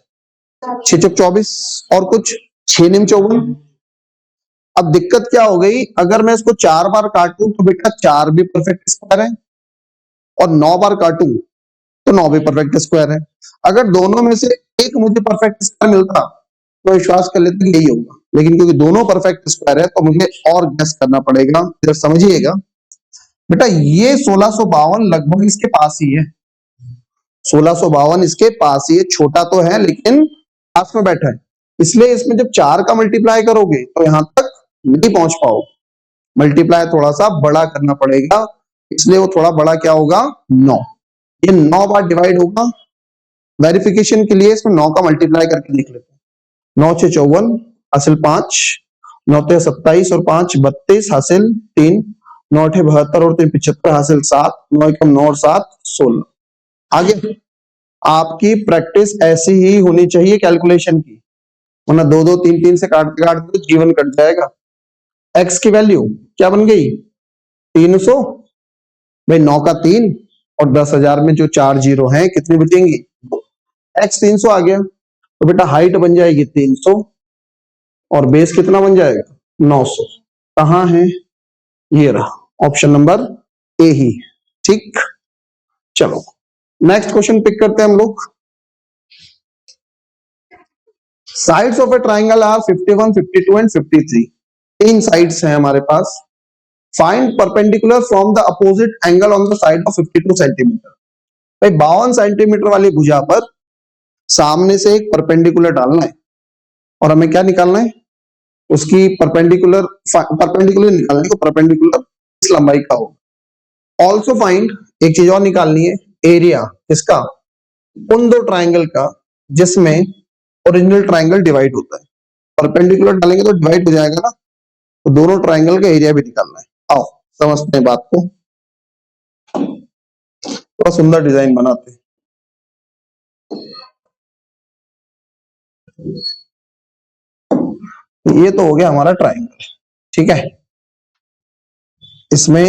6 चौक 24 और कुछ 6 निम 54। अब दिक्कत क्या हो गई, अगर मैं इसको 4 बार काटूं तो बेटा 4 भी परफेक्ट स्क्वायर है, और 9 बार काटूं तो 9 भी परफेक्ट स्क्वायर है। अगर दोनों में से एक मुझे परफेक्ट स्क्वायर मिलता तो विश्वास कर लेते यही होगा, लेकिन क्योंकि दोनों परफेक्ट स्क्वायर है तो मुझे और गेस करना पड़ेगा। जरा समझिएगा बेटा, ये 1652 लगभग इसके पास ही है, 1652 इसके पास ही है, छोटा तो है लेकिन पास में बैठा है। इसलिए इसमें जब 4 का मल्टीप्लाई करोगे तो यहां तक नहीं पहुंच पाओ, मल्टीप्लाई थोड़ा सा बड़ा करना पड़ेगा, इसलिए वो थोड़ा बड़ा क्या होगा 9। ये 9 बार डिवाइड होगा। वेरिफिकेशन के लिए इसमें 9 का मल्टीप्लाई करके देख लेते हैं। 9 6 54 हासिल 5, 9 3 27 और 5 32 हासिल 3, 9 8 72 और 3 75 हासिल 7, 9 1 9 और 7 16। आगे आपकी प्रैक्टिस ऐसी ही होनी चाहिए कैलकुलेशन की, वरना 2 2 3 3 से काटते काटते जीवन कट जाएगा। एक्स की वैल्यू क्या बन गई 300, भाई 9 का 3 और 10,000 में जो 4 जीरो हैं कितनी बचेंगी, एक्स 300 आ गया। तो बेटा हाइट बन जाएगी 300 और बेस कितना बन जाएगा 900। कहां है, ये रहा ऑप्शन नंबर ए ही। ठीक, चलो नेक्स्ट क्वेश्चन पिक करते हैं हम लोग। Sides of a triangle are 51, 52 and 53। 3 sides हैं हमारे पास। Find perpendicular from the opposite angle on the side of 52 centimetre. भाई 52 सेंटीमीटर वाली भुजा पर सामने से एक परपेंडिकुलर डालना है और हमें क्या निकालना है, उसकी परपेंडिकुलर निकालने को, परपेंडिकुलर इस लंबाई का हो। ऑल्सो फाइंड, एक चीज और निकालनी है, एरिया किसका, उन दो ट्राइंगल का जिसमें ओरिजिनल ट्राइंगल डिवाइड होता है। परपेंडिकुलर डालेंगे तो डिवाइड हो जाएगा ना, तो दोनों ट्राइंगल का एरिया भी निकालना है। आओ समझते हैं बात को, थोड़ा सुंदर डिजाइन बनाते हैं। ये तो हो गया हमारा ट्राइंगल, ठीक है। इसमें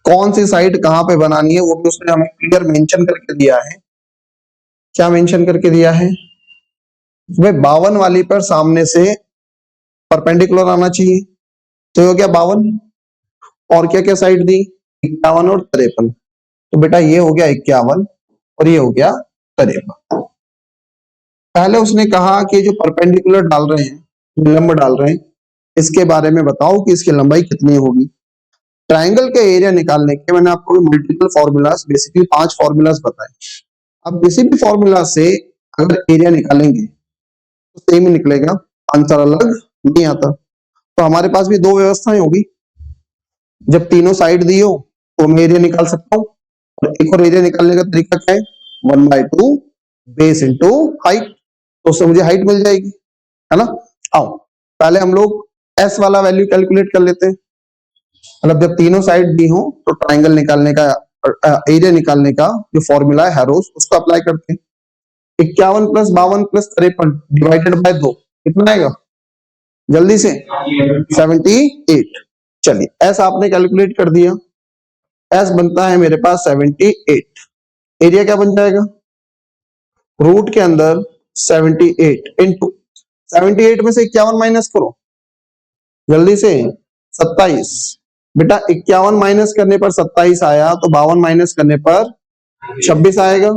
कौन सी साइड कहां पे बनानी है वो भी उसने हमें क्लियर मेंशन करके दिया है। क्या मेंशन करके दिया है, भाई 52 वाली पर सामने से परपेंडिकुलर आना चाहिए, तो हो गया 52। और क्या क्या साइड दी 51 और 53, तो बेटा ये हो गया 51 और ये हो गया 53। पहले उसने कहा कि जो परपेंडिकुलर डाल रहे हैं, लंब डाल रहे हैं, इसके बारे में बताओ कि इसकी लंबाई कितनी होगी। ट्राइंगल के एरिया निकालने के मैंने आपको मल्टीपल फॉर्मूलाज, बेसिकली 5 फॉर्मूलाज बताए। अब किसी भी फॉर्मूला से अगर एरिया निकालेंगे तो सेम ही निकलेगा, आंसर अलग नहीं आता। तो हमारे पास भी 2 व्यवस्थाएं होगी, जब तीनों साइड दी हो तो मैं एरिया निकाल सकता हूँ, और एक और एरिया निकालने का तरीका क्या है 1/2 बेस इंटू हाइट, तो उससे मुझे हाइट मिल जाएगी, है ना। आओ पहले हम लोग एस वाला वैल्यू कैलकुलेट कर लेते हैं। मतलब जब तीनों साइड दी हो तो ट्राइंगल निकालने का, एरिया निकालने का जो फॉर्मूला है हैरोस, उसको अप्लाई करते हैं। 51 प्लस 52 प्लस 53 डिवाइडेड बाय 2 कितना आएगा जल्दी से 78। चलिए एस आपने कैलकुलेट कर दिया, एस बनता है मेरे पास 78। एरिया क्या बन जाएगा, रूट के अंदर 78 इंटू 78 में से 51 माइनस करो जल्दी से 27। बेटा 51 माइनस करने पर 27 आया, तो 52 माइनस करने पर 26 आएगा,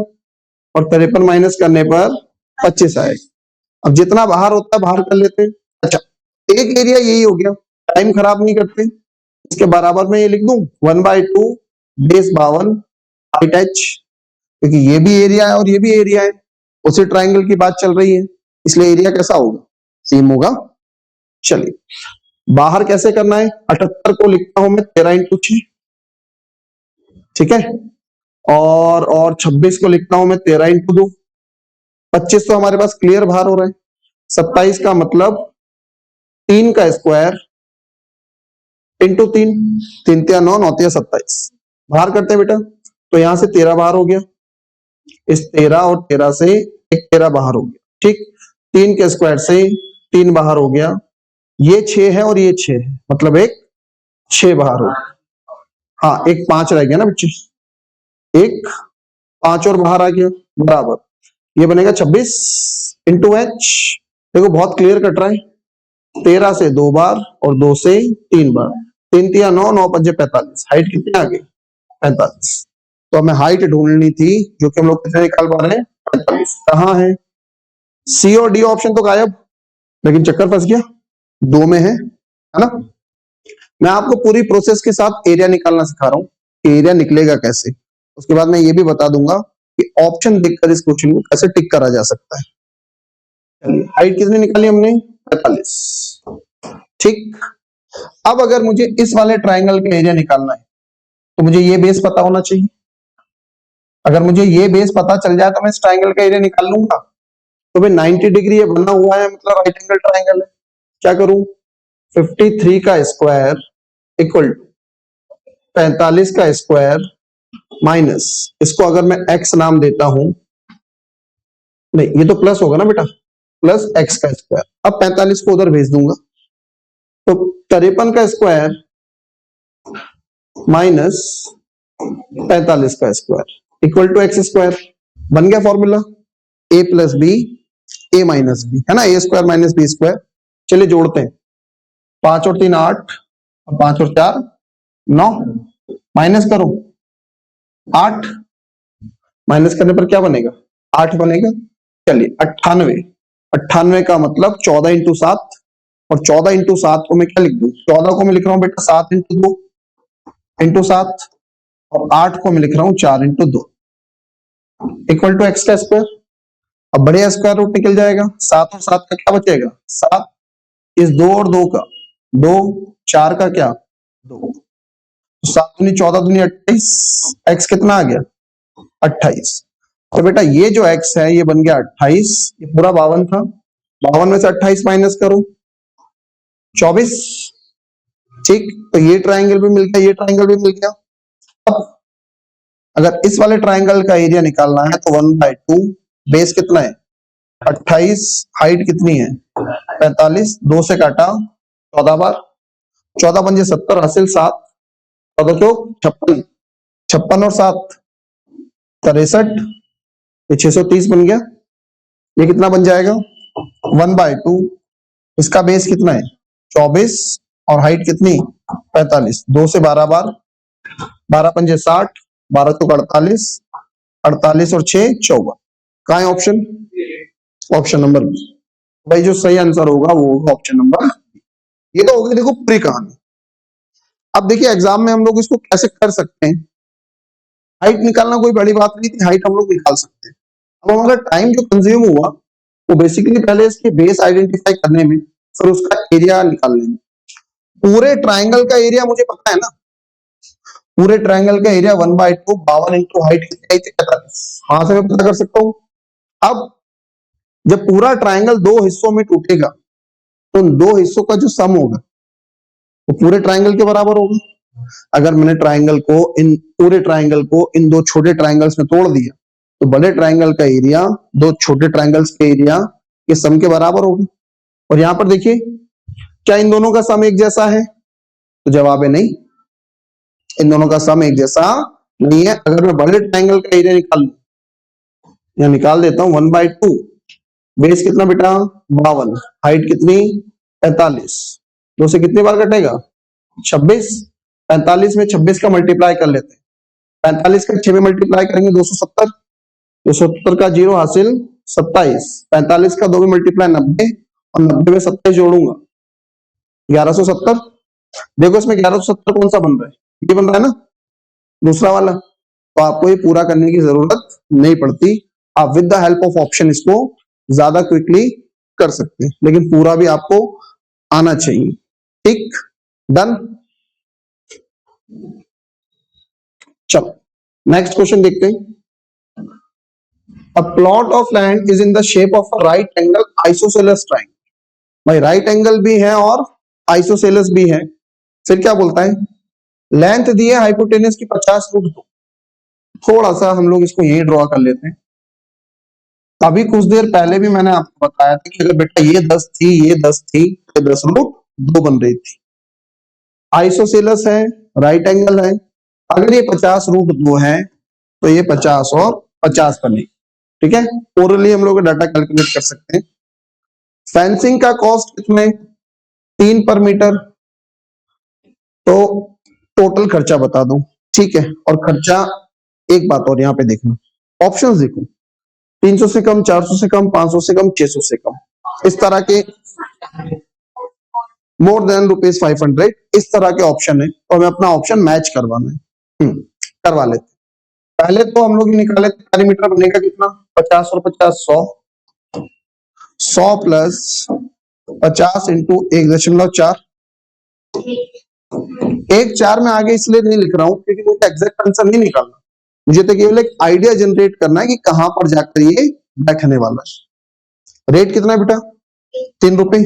और 53 माइनस करने पर 25 आएगा। अब जितना बाहर होता है बाहर कर लेते हैं। अच्छा एक एरिया यही हो गया, टाइम खराब नहीं करते, इसके बराबर में ये लिख दूं 1/2 बेस 52 हाइट h, क्योंकि ये भी एरिया है और ये भी एरिया है, उसी ट्राइंगल की बात चल रही है, इसलिए एरिया कैसा होगा सेम होगा। चलिए बाहर कैसे करना है, 78 को लिखता हूं मैं 13 इंटू 6, ठीक है, और 26 को लिखता हूं मैं 13 इंटू 2। 25 तो हमारे पास क्लियर बाहर हो रहा है, 27 का मतलब 3 का स्क्वायर इंटू 3, 3 3 9 9 3 27 बाहर करते हैं बेटा, तो यहां से 13 बाहर हो गया, इस 13 और 13 से एक 13 बाहर हो गया, ठीक। 3 के स्क्वायर से 3 बाहर हो गया, ये 6 है और ये 6 है, मतलब एक 6 बाहर हो गया। हाँ, एक 5 रह गया ना बच्चे, एक 5 और बाहर आ गया, बराबर ये बनेगा 26 इंटू एच। देखो बहुत क्लियर कट रहा है, 13 से 2 बार और 2 से 3 बार, 3 तिया 9, 9 पंजे 45, हाइट कितनी आ गई 45। तो हमें हाइट ढूंढनी थी, जो कि हम लोग कितने निकाल पा रहे हैं 45। कहाँ है, सी और डी ऑप्शन तो गायब, लेकिन चक्कर फंस गया, 2 में है ना। मैं आपको पूरी प्रोसेस के साथ एरिया निकालना सिखा रहा हूँ कि एरिया निकलेगा कैसे। उसके बाद मैं ये भी बता दूंगा कि ऑप्शन देखकर इस क्वेश्चन को कैसे टिक करा जा सकता है। हाइट कितनी निकाली हमने 45, ठीक। अब अगर मुझे इस वाले ट्राइंगल का एरिया निकालना है तो मुझे ये बेस पता होना चाहिए। अगर मुझे ये बेस पता चल जाए तो मैं इस ट्राइंगल का एरिया निकाल लूंगा। तो भाई 90 डिग्री ये बना हुआ है, मतलब राइट एंगल ट्राइंगल है। क्या करूं, 53 का स्क्वायर इक्वल टू 45 का स्क्वायर माइनस, इसको अगर मैं x नाम देता हूं, नहीं ये तो प्लस होगा ना बेटा, प्लस x का स्क्वायर। अब 45 को उधर भेज दूंगा, तो 53 का स्क्वायर माइनस 45 का square equal to X square. बन गया formula, a plus B A minus B, है ना, A square minus B square. चलिए जोड़ते हैं, 5 और 3 8 और 5 और 4 9, माइनस करो 8, माइनस करने पर क्या बनेगा 8 बनेगा। चलिए 98, 98 का मतलब 14 इंटू 7, और 14 इंटू 7 को मैं क्या लिख दूं, 14 को मैं लिख रहा हूं बेटा 7 इंटू 2 इंटू 7, और 8 को मैं लिख रहा हूं 4 इंटू 2 इक्वल टू एक्स का स्क्वायर। अब बढ़िया स्क्वायर रूट निकल जाएगा, 7 और 7 का क्या बचेगा 7, इस 2 और 2 का 2, 4 का क्या 2, 7 दूनी 14 दूनी 28, एक्स कितना आ गया 28। तो बेटा ये जो x है ये बन गया 28, ये पूरा 52 था, 52 में से 28 माइनस करो 24, ठीक। तो ये ट्राइंगल भी मिल गया, ये ट्राइंगल भी मिल गया। अब अगर इस वाले ट्राइंगल का एरिया निकालना है तो 1/2, बेस कितना है 28, हाइट कितनी है 45, 2 से काटा 14 बार, 14 पंजे 70 हासिल 7, 14 चौक 56, 56 और 7 63, ये 630 बन गया। ये कितना बन जाएगा 1/2, इसका बेस कितना है 24 और हाइट कितनी 45, 2 से 12 बार, 12 पंजे 60, 12 चौक 48, 48 और 6 54। कहा है ऑप्शन, ऑप्शन नंबर बी। भाई जो सही आंसर होगा वो होगा ऑप्शन नंबर। ये तो होगी देखो पूरी कहानी। अब देखिए एग्जाम में हम लोग इसको कैसे कर सकते हैं। हाइट निकालना कोई बड़ी बात नहीं थी, हाइट हम लोग निकाल सकते हैं। अब हमारा टाइम जो कंज्यूम हुआ वो बेसिकली पहले इसके बेस आइडेंटिफाई करने में, फिर उसका एरिया निकालने में। पूरे ट्राइंगल का एरिया मुझे पता है ना, पूरे ट्राइंगल का एरिया 1/2, 52 इंटू हाइट कितनी आई थी 45, वहां से मैं पता कर सकता हूं। अब जब पूरा ट्राइंगल 2 हिस्सों में टूटेगा तो उन 2 हिस्सों का जो सम होगा वो पूरे ट्राइंगल के बराबर होगा। अगर मैंने ट्राइंगल को इन पूरे ट्राइंगल को इन 2 छोटे ट्राइंगल्स में तोड़ दिया तो बड़े ट्राइंगल का एरिया 2 छोटे ट्राइंगल्स के एरिया के सम के बराबर होगा। और यहां पर देखिए क्या इन दोनों का सम एक जैसा है, तो जवाब है नहीं, इन दोनों का सम एक जैसा नहीं है। अगर मैं बड़े ट्राइंगल का एरिया निकाल लूं, या निकाल देता हूं 1/2, बेस कितना बेटा 52, हाइट कितनी 45, 2 से कितनी बार कटेगा 26, 45 में 26 का मल्टीप्लाई कर लेते हैं, 45 का 6 में मल्टीप्लाई करेंगे 270, 270 का 0 हासिल 27, 45 का 2 में मल्टीप्लाई 90, और 90 में 27 जोड़ूंगा 1170। देखो इसमें 1170 कौन सा बन रहा है, ये बन रहा है ना दूसरा वाला। तो आपको ये पूरा करने की जरूरत नहीं पड़ती, आप with the help of option इसको ज्यादा क्विकली कर सकते हैं, लेकिन पूरा भी आपको आना चाहिए, ठीक। डन, चलो नेक्स्ट क्वेश्चन देखते हैं। A plot of land is in the shape of a right angle isosceles triangle। भाई राइट एंगल भी है और आइसोसेलस भी है। फिर क्या बोलता है, लेंथ दी है हाइपोटेनस की 50 रूट 2। थोड़ा सा हम लोग इसको यही ड्रॉ कर लेते हैं अभी कुछ देर पहले भी मैंने आपको बताया था कि अगर बेटा ये 10 थी, ये 10 थी, ये 10/2 बन रही थी। आइसोसेलस है, राइट एंगल है। अगर ये 50√2 है तो ये 50 और 50 बनेगी। ठीक है, ओरली हम लोग डाटा कैलकुलेट कर सकते हैं। फेंसिंग का कॉस्ट कितना है? 3 पर मीटर। तो टोटल खर्चा बता दूं, ठीक है। और खर्चा, एक बात और यहाँ पे देखना, ऑप्शंस देखो, 300 से कम, 400 से कम, 500 से कम, 600 से कम, इस तरह के, मोर देन ₹500, इस तरह के ऑप्शन है। तो हमें अपना ऑप्शन मैच करवाना है। करवा लेते। पहले तो हम लोग निकाले पैरामीटर बनेगा कितना, 50 और 50 100, 100 प्लस 50 इंटू 1.4। 1.4 में आगे इसलिए नहीं लिख रहा हूं क्योंकि मुझे एग्जैक्ट आंसर नहीं निकालना, मुझे तो केवल एक आइडिया जनरेट करना है कि कहां पर जाकर ये बैठने वाला है। रेट कितना है बेटा, 3 रुपए।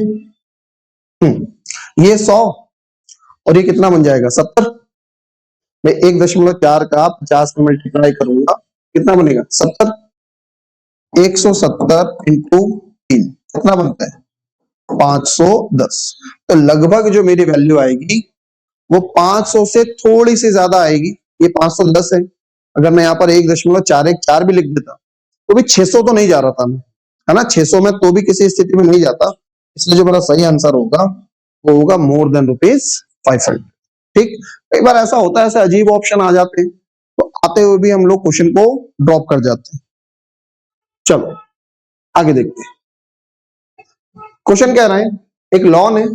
ये 100 और ये कितना बन जाएगा, 70। मैं 1.4 का 50 में मल्टीप्लाई करूंगा, कितना बनेगा, 70। 170 इंटू 3 कितना बनता है, 510। तो लगभग जो मेरी वैल्यू आएगी वो 500 से थोड़ी सी ज्यादा आएगी। ये 510 है। अगर मैं यहाँ पर 1.414 भी लिख देता तो भी 600 तो नहीं जा रहा था मैं, है ना। 600 में तो भी किसी स्थिति में नहीं जाता। इसलिए जो मेरा सही आंसर होगा वो होगा मोर देन ₹500। ठीक, कई बार ऐसा होता है, ऐसे अजीब ऑप्शन आ जाते हैं, तो आते हुए भी हम लोग क्वेश्चन को ड्रॉप कर जाते हैं। चलो आगे देखते हैं। क्वेश्चन कह रहे हैं, एक लॉन है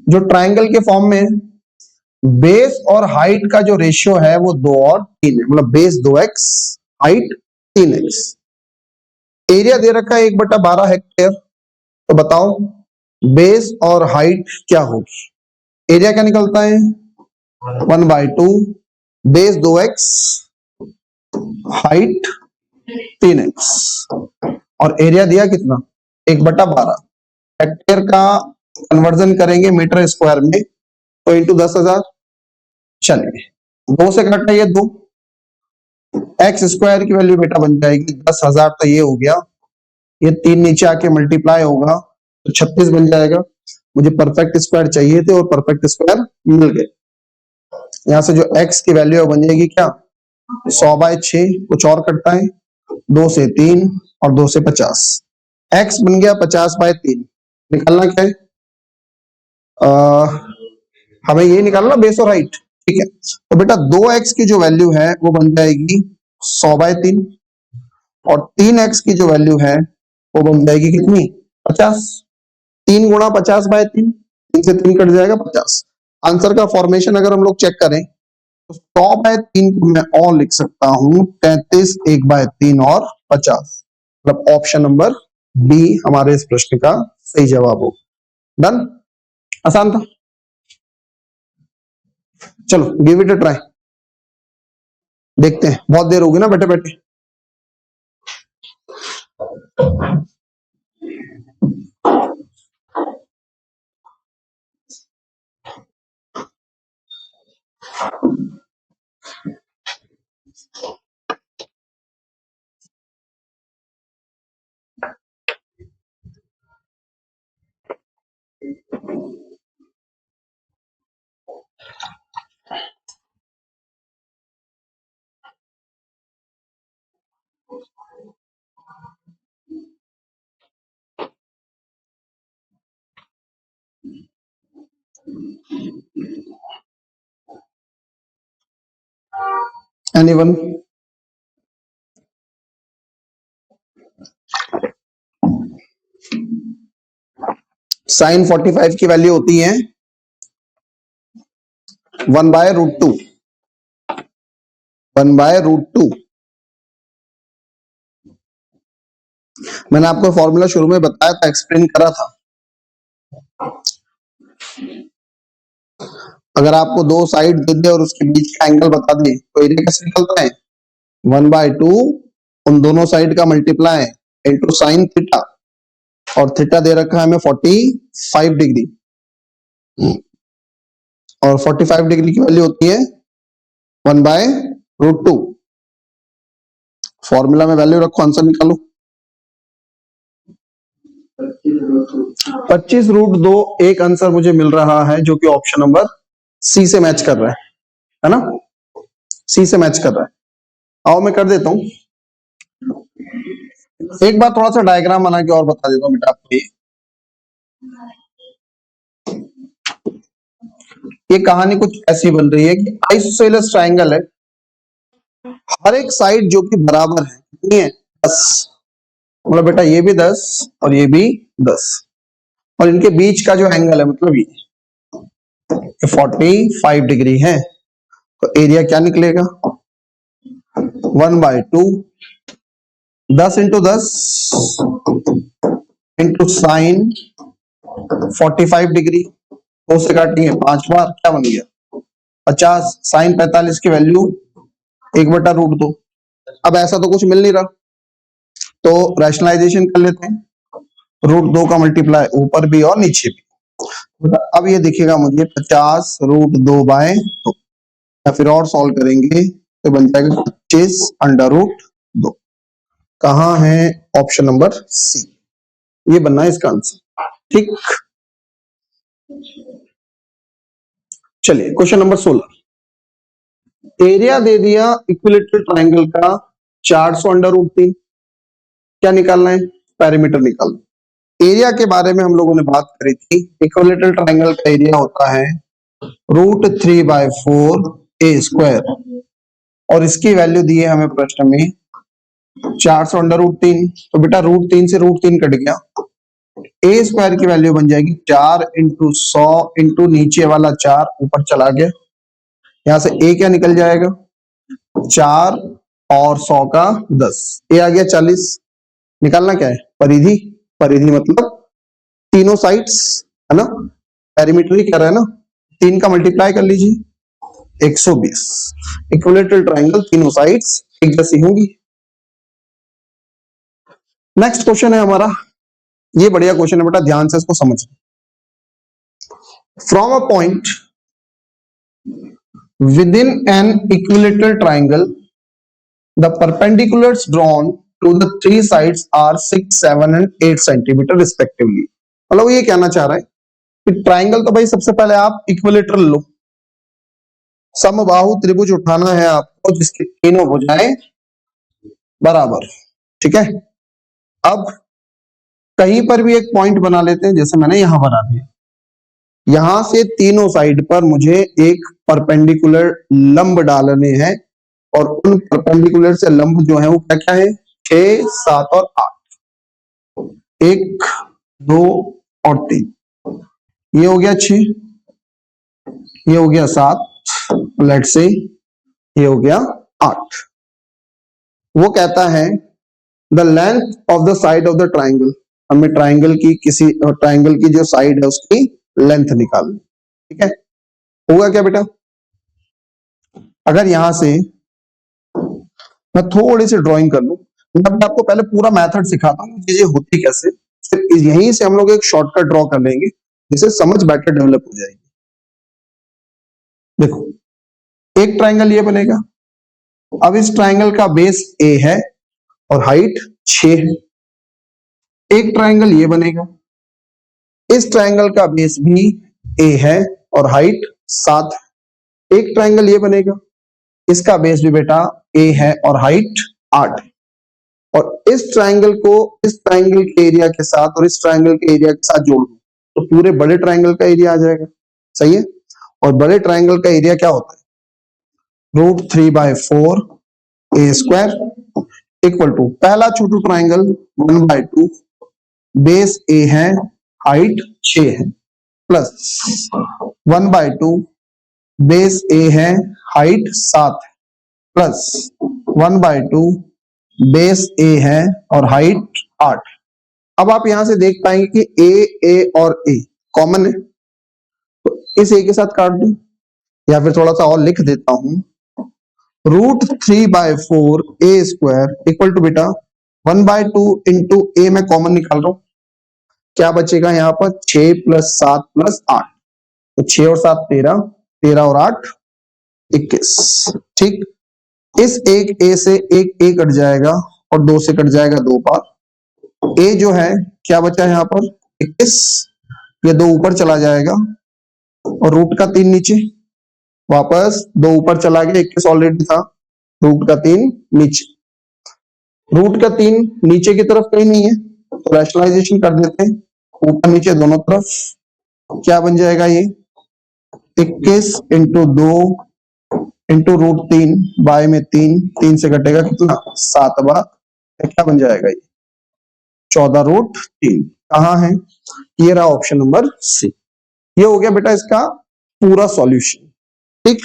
जो ट्रायंगल के फॉर्म में है। बेस और हाइट का जो रेशियो है वो 2 और 3 है, मतलब base 2x, height 3x। Area दे रखा है 1/12 हेक्टेयर। तो बताओ बेस और हाइट क्या होगी। एरिया क्या निकलता है, 1/2, बेस 2x, हाइट 3x, और एरिया दिया कितना, 1/12। हेक्टेयर का कन्वर्जन करेंगे मीटर स्क्वायर में, तो इंटू 10,000। चलिए 2 से घटा ये 2, एक्स स्क्वायर की वैल्यू बेटा बन जाएगी 10,000। तो ये हो गया, ये 3 नीचे आके मल्टीप्लाई होगा तो 36 बन जाएगा। मुझे परफेक्ट स्क्वायर चाहिए थे और परफेक्ट स्क्वायर मिल गए। यहां से जो x की वैल्यू बन जाएगी क्या, 100/6, कुछ और कटता है, 2 से 3 और 2 से 50। x बन गया 50/3। निकालना क्या है, हमें ये निकालना बेस और हाइट। ठीक है, तो बेटा 2x की जो वैल्यू है वो बन जाएगी 100/3, और 3x की जो वैल्यू है वो बन जाएगी कितनी, 50। 3 गुणा 50/3, 3 से 3 कट जाएगा 50। आंसर का फॉर्मेशन अगर हम लोग चेक करें तो 100/3 को मैं और लिख सकता हूं 33 1/3 और 50। मतलब ऑप्शन नंबर बी हमारे इस प्रश्न का सही जवाब हो। डन, आसान था। चलो गिव इट अ ट्राई, देखते हैं। बहुत देर होगी ना बैठे बैठे। एनीवन, sin 45 की वैल्यू होती है 1/√2। 1/√2। मैंने आपको फॉर्मूला शुरू में बताया था, एक्सप्लेन करा था। अगर आपको दो साइड दे दे और उसके बीच का एंगल बता दे तो एरिया कैसे निकलता है, 1/2 उन दोनों साइड का मल्टीप्लाई इंटू साइन थीटा, और थीटा दे रखा है हमें 45 डिग्री, और 45 डिग्री की वैल्यू होती है 1/√2। फॉर्मूला में वैल्यू रखो, आंसर निकालो। 25√2 एक आंसर मुझे मिल रहा है जो कि ऑप्शन नंबर सी से मैच कर रहा है ना, सी से मैच कर रहा है। आओ मैं कर देता हूं, एक बार थोड़ा सा डायग्राम बना के और बता देता हूं बेटा आपको। ये कहानी कुछ ऐसी बन रही है कि आइसोसेलेस ट्रायंगल है, हर एक साइड जो कि बराबर है कितनी है 10, मतलब बेटा ये भी 10 और ये भी 10, और इनके बीच का जो एंगल है मतलब ये 45 डिग्री है, तो एरिया क्या निकलेगा 1/2 10 इंटू 10 इंटू साइन 45 डिग्री, 2 से काटेंगे 5 बार, क्या बन गया 50, साइन 45 की वैल्यू 1/√2। अब ऐसा तो कुछ मिल नहीं रहा, तो रैशनलाइजेशन कर लेते हैं, √2 का मल्टीप्लाई ऊपर भी और नीचे भी। अब ये दिखेगा मुझे 50√2/2, या फिर और सॉल्व करेंगे तो बन जाएगा 25√2। कहां है ऑप्शन नंबर सी, ये बनना है इसका आंसर। ठीक, चलिए क्वेश्चन नंबर 16। एरिया दे दिया इक्विलेटरल ट्रायंगल का 400√3, क्या निकालना है पैरामीटर निकालना। एरिया के बारे में हम लोगों ने बात करी थी, इक्विलेटरल ट्रायंगल का एरिया होता है √3/4 a², और इसकी वैल्यू दी है हमें प्रश्न में 400√3, तो बेटा √3 से √3 कट गया, a² की वैल्यू बन जाएगी 4 इंटू 100 इंटू नीचे वाला 4 ऊपर चला गया, यहां से a क्या निकल जाएगा 4 और 100 का 10, a आ गया 40। निकालना क्या है परिधि, परिधि मतलब तीनों साइड्स है ना, पेरीमीटर ही कह रहा है ना, 3 का मल्टीप्लाई कर लीजिए 120, इक्विलेटरल ट्रायंगल तीनों साइड्स एक जैसी होंगी। नेक्स्ट क्वेश्चन है हमारा, ये बढ़िया क्वेश्चन है बेटा, ध्यान से इसको समझ। From a point within an equilateral triangle the perpendiculars drawn to the three sides are 6, 7 and 8 centimetre respectively. मतलब ये कहना चाह रहा है कि ट्रायंगल तो भाई सबसे पहले आप इक्विलेटरल लो, समबाहु त्रिभुज उठाना है आपको जिसकी तीनों भुजाएं बराबर, ठीक है। अब कहीं पर भी एक पॉइंट बना लेते हैं, जैसे मैंने यहां बना दिया, यहां से तीनों साइड पर मुझे एक परपेंडिकुलर लंब डालने हैं, और उन परपेंडिकुलर से लंब जो है वो क्या क्या है 6, 7 और 8, 1, 2 और 3, ये हो गया 6, ये हो गया 7, लेट से ये हो गया 8। वो कहता है the length of the side of the triangle, हमें ट्राइंगल की किसी ट्राइंगल की जो साइड है उसकी लेंथ निकालनी, ठीक है। होगा क्या बेटा, अगर यहां से मैं थोड़ी सी ड्राइंग कर लूं, मैं आपको पहले पूरा मेथड सिखाता हूं चीजें होती कैसे, फिर यहीं से हम लोग एक शॉर्टकट ड्रॉ कर लेंगे जिससे समझ बेटर डेवलप हो जाएगी। देखो एक ट्राइंगल ये बनेगा, अब इस ट्राइंगल का बेस ए है और हाइट 6 है। एक ट्राइंगल ये बनेगा, इस ट्राइंगल का बेस भी ए है और हाइट 7 है। एक ट्राइंगल ये बनेगा, इसका बेस भी बेटा ए है और हाइट 8, और इस ट्राइंगल को इस ट्राइंगल के एरिया के साथ और इस ट्राइंगल के एरिया के साथ जोड़ दो तो पूरे बड़े ट्राइंगल का एरिया आ जाएगा, सही है। और बड़े ट्राइंगल का एरिया क्या होता है √3/4 a² इक्वल टू पहला छोटू ट्राइंगल 1/2, बेस ए है हाइट 6 है, प्लस 1/2 बेस ए है हाइट 7 है, प्लस 1/2 बेस ए है और हाइट 8। अब आप यहां से देख पाएंगे कि ए और ए कॉमन है, तो इस ए के साथ काट दूं, या फिर थोड़ा सा और लिख देता हूं √3/4 a² इक्वल टू बेटा 1/2 इंटू ए में कॉमन निकाल रहा हूं, क्या बचेगा यहाँ पर 6 + 7 + 8, तो 6 और 7 13, 13 और 8 21, ठीक। इस एक ए से एक ए कट जाएगा और 2 से कट जाएगा 2 बार, ए जो है क्या बचा है यहाँ पर 21, ये 2 ऊपर चला जाएगा और रूट का 3 नीचे, वापस 2 ऊपर चला गया, 21 ऑलरेडी था, रूट का 3 नीचे, रूट का 3 नीचे की तरफ कहीं नहीं है तो रैशनलाइजेशन कर देते हैं, ऊपर नीचे दोनों तरफ, क्या बन जाएगा ये 21 इंटू 2 इंटू रूट 3 बाय में 3 से घटेगा कितना 7 बार, क्या बन जाएगा ये 14 रूट 3, कहाँ है ये रहा ऑप्शन नंबर सी। ये हो गया बेटा इसका पूरा सॉल्यूशन। ठीक,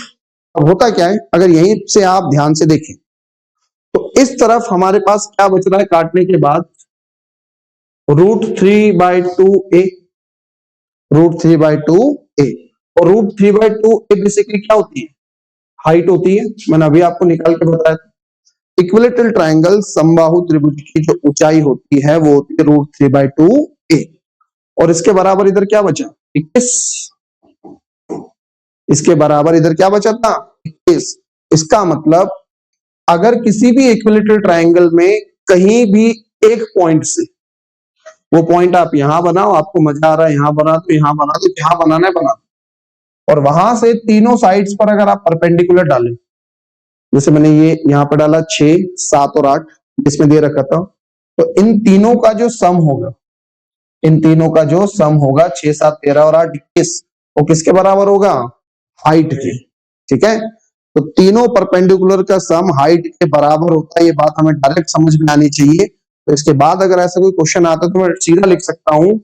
अब होता क्या है अगर यहीं से आप ध्यान से देखें तो इस तरफ हमारे पास क्या बच रहा है काटने के बाद, √3/2a, √3/2a, और √3/2a बेसिकली क्या होती है हाइट होती है, मैंने अभी आपको निकाल के बताया था। इक्विलेटरल ट्रायंगल समबाहु त्रिभुज की जो ऊंचाई होती है वो होती है √3/2a, और इसके बराबर इधर क्या बचा 21, इसके बराबर इधर क्या बचा था 21। इसका मतलब अगर किसी भी इक्विलेटरल ट्रायंगल में कहीं भी एक पॉइंट से, वो पॉइंट आप यहां बनाओ, आपको मजा आ रहा है यहां बना तो यहां बना तो जहां बनाना है बना, और वहां से तीनों साइड्स पर अगर आप परपेंडिकुलर डालें, जैसे मैंने ये यहां पर डाला 6, 7 और 8 जिसमें दे रखा था, तो इन तीनों का जो सम होगा, इन तीनों का जो सम होगा 6, 7, 13 और 8 21, वो किसके बराबर होगा हाइट के। ठीक है, तो तीनों परपेंडिकुलर का सम हाइट के बराबर होता है, ये बात हमें डायरेक्ट समझ में आनी चाहिए। तो इसके बाद अगर ऐसा कोई क्वेश्चन आता है तो मैं सीधा लिख सकता हूं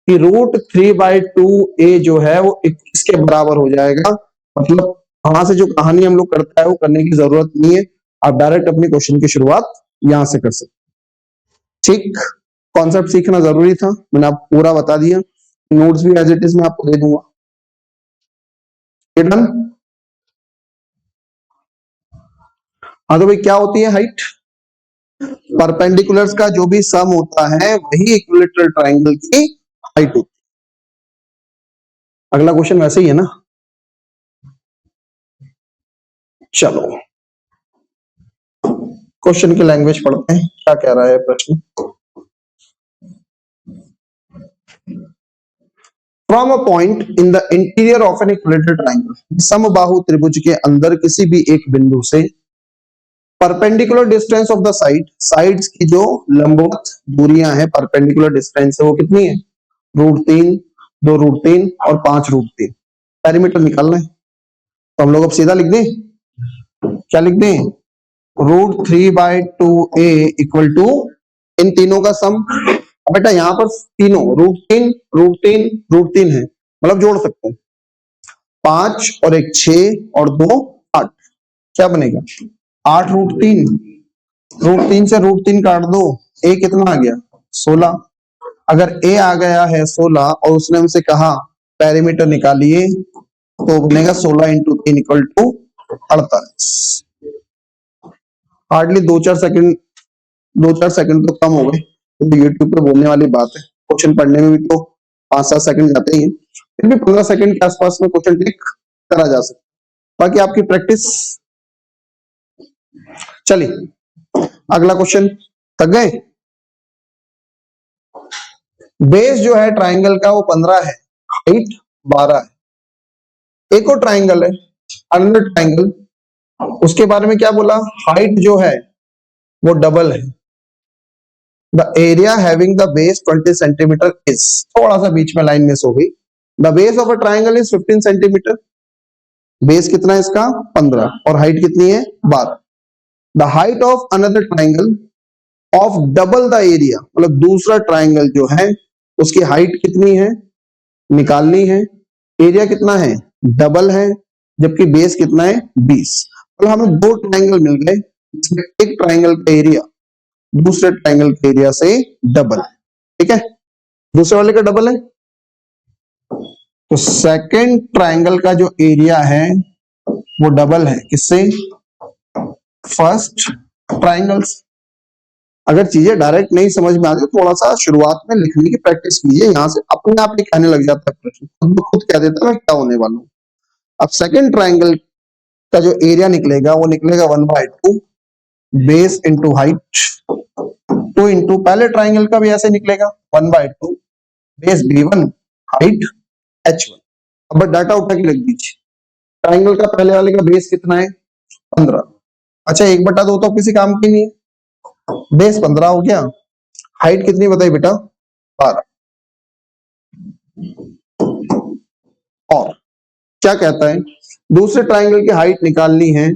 कि √3/2a जो है वो 21 के बराबर हो जाएगा। मतलब वहां से जो कहानी हम लोग करता है वो करने की जरूरत नहीं है, आप डायरेक्ट अपने क्वेश्चन की शुरुआत यहां से कर सकते। ठीक, कॉन्सेप्ट सीखना जरूरी था, मैंने आपको पूरा बता दिया, नोट्स भी एज इट इज मैं आपको दे दूंगा। डन। हाँ तो भाई क्या होती है हाइट, परपेंडिकुलर्स का जो भी सम होता है वही इक्विलेटरल ट्रायंगल की हाइट होती है। अगला क्वेश्चन वैसे ही है ना, चलो क्वेश्चन की लैंग्वेज पढ़ते हैं, क्या कह रहा है प्रश्न। From a point in the interior of N equilateral triangle, समबाहु त्रिभुज के अंदर किसी भी एक बिंदु से perpendicular distance of the side, sides की जो लंबवत दूरियां हैं, परपेंडिकुलर डिस्टेंस है वो कितनी है √3, 2 √3 और 5 √3, पेरीमीटर निकालना है तो हम लोग अब सीधा लिख दें, क्या लिख दें √3/2a इक्वल टू इन तीनों का सम। बेटा यहाँ पर तीनों √3 √3 √3 है, मतलब जोड़ सकते हैं, 5 और 1 6 और 2 8, क्या बनेगा 8 √3, √3 से √3 काट दो, a कितना आ गया 16। अगर a आ गया है 16 और उसने हमसे कहा पेरीमीटर निकालिए तो बनेगा 16 into 3 equal to 48। Hardly 2-4 second तो कम हो गए, तो यूट्यूब पे बोलने वाली बात है, क्वेश्चन पढ़ने में भी तो 5-7 सेकंड जाते ही हैं, फिर भी 15 सेकंड के आसपास में क्वेश्चन टिक करा जा सकता, बाकी आपकी प्रैक्टिस। चलिए अगला क्वेश्चन तक गए। बेस जो है ट्राइंगल का वो 15 है, हाइट 12 है। एक और ट्राइंगल है अनदर ट्राइंगल, उसके बारे में क्या बोला, हाइट जो है वो डबल है। The area having the base 20 centimetre is, थोड़ा सा बीच में लाइन मिस हो गई, the base of a triangle is 15 centimetre, base कितना है इसका 15 और हाइट कितनी है 12। The height of another triangle of double the area, मतलब दूसरा ट्राइंगल जो है उसकी हाइट कितनी है निकालनी है, एरिया कितना है डबल है, जबकि बेस कितना है 20। मतलब हमें 2 ट्राइंगल मिल गए, इसमें एक ट्राइंगल का एरिया दूसरे ट्राइंगल के एरिया से डबल है। ठीक है, दूसरे वाले का डबल है, तो सेकंड ट्राइंगल का जो एरिया है वो डबल है किससे, फर्स्ट ट्राइंगल से। अगर चीजें डायरेक्ट नहीं समझ में आती थोड़ा सा शुरुआत में लिखने की प्रैक्टिस कीजिए, यहां से अपने आप ही कहने लग जाता है प्रश्न, खुद ब खुद कह देता है मैं क्या होने वाला हूं। अब सेकंड ट्राइंगल का जो एरिया निकलेगा वो निकलेगा 1/2 बेस इंटू हाइट 2 इंटू पहले ट्राइंगल का भी ऐसे निकलेगा 1/2 बेस B1 हाइट H1। अब डाटा उठा के लिख दीजिए। ट्राइंगल का पहले वाले का बेस कितना है 15। अच्छा 1/2 तो किसी काम की नहीं है, बेस 15 हो गया। हाइट कितनी बताई बेटा 12। और क्या कहता है दूसरे ट्राइंगल की हाइट निकालनी है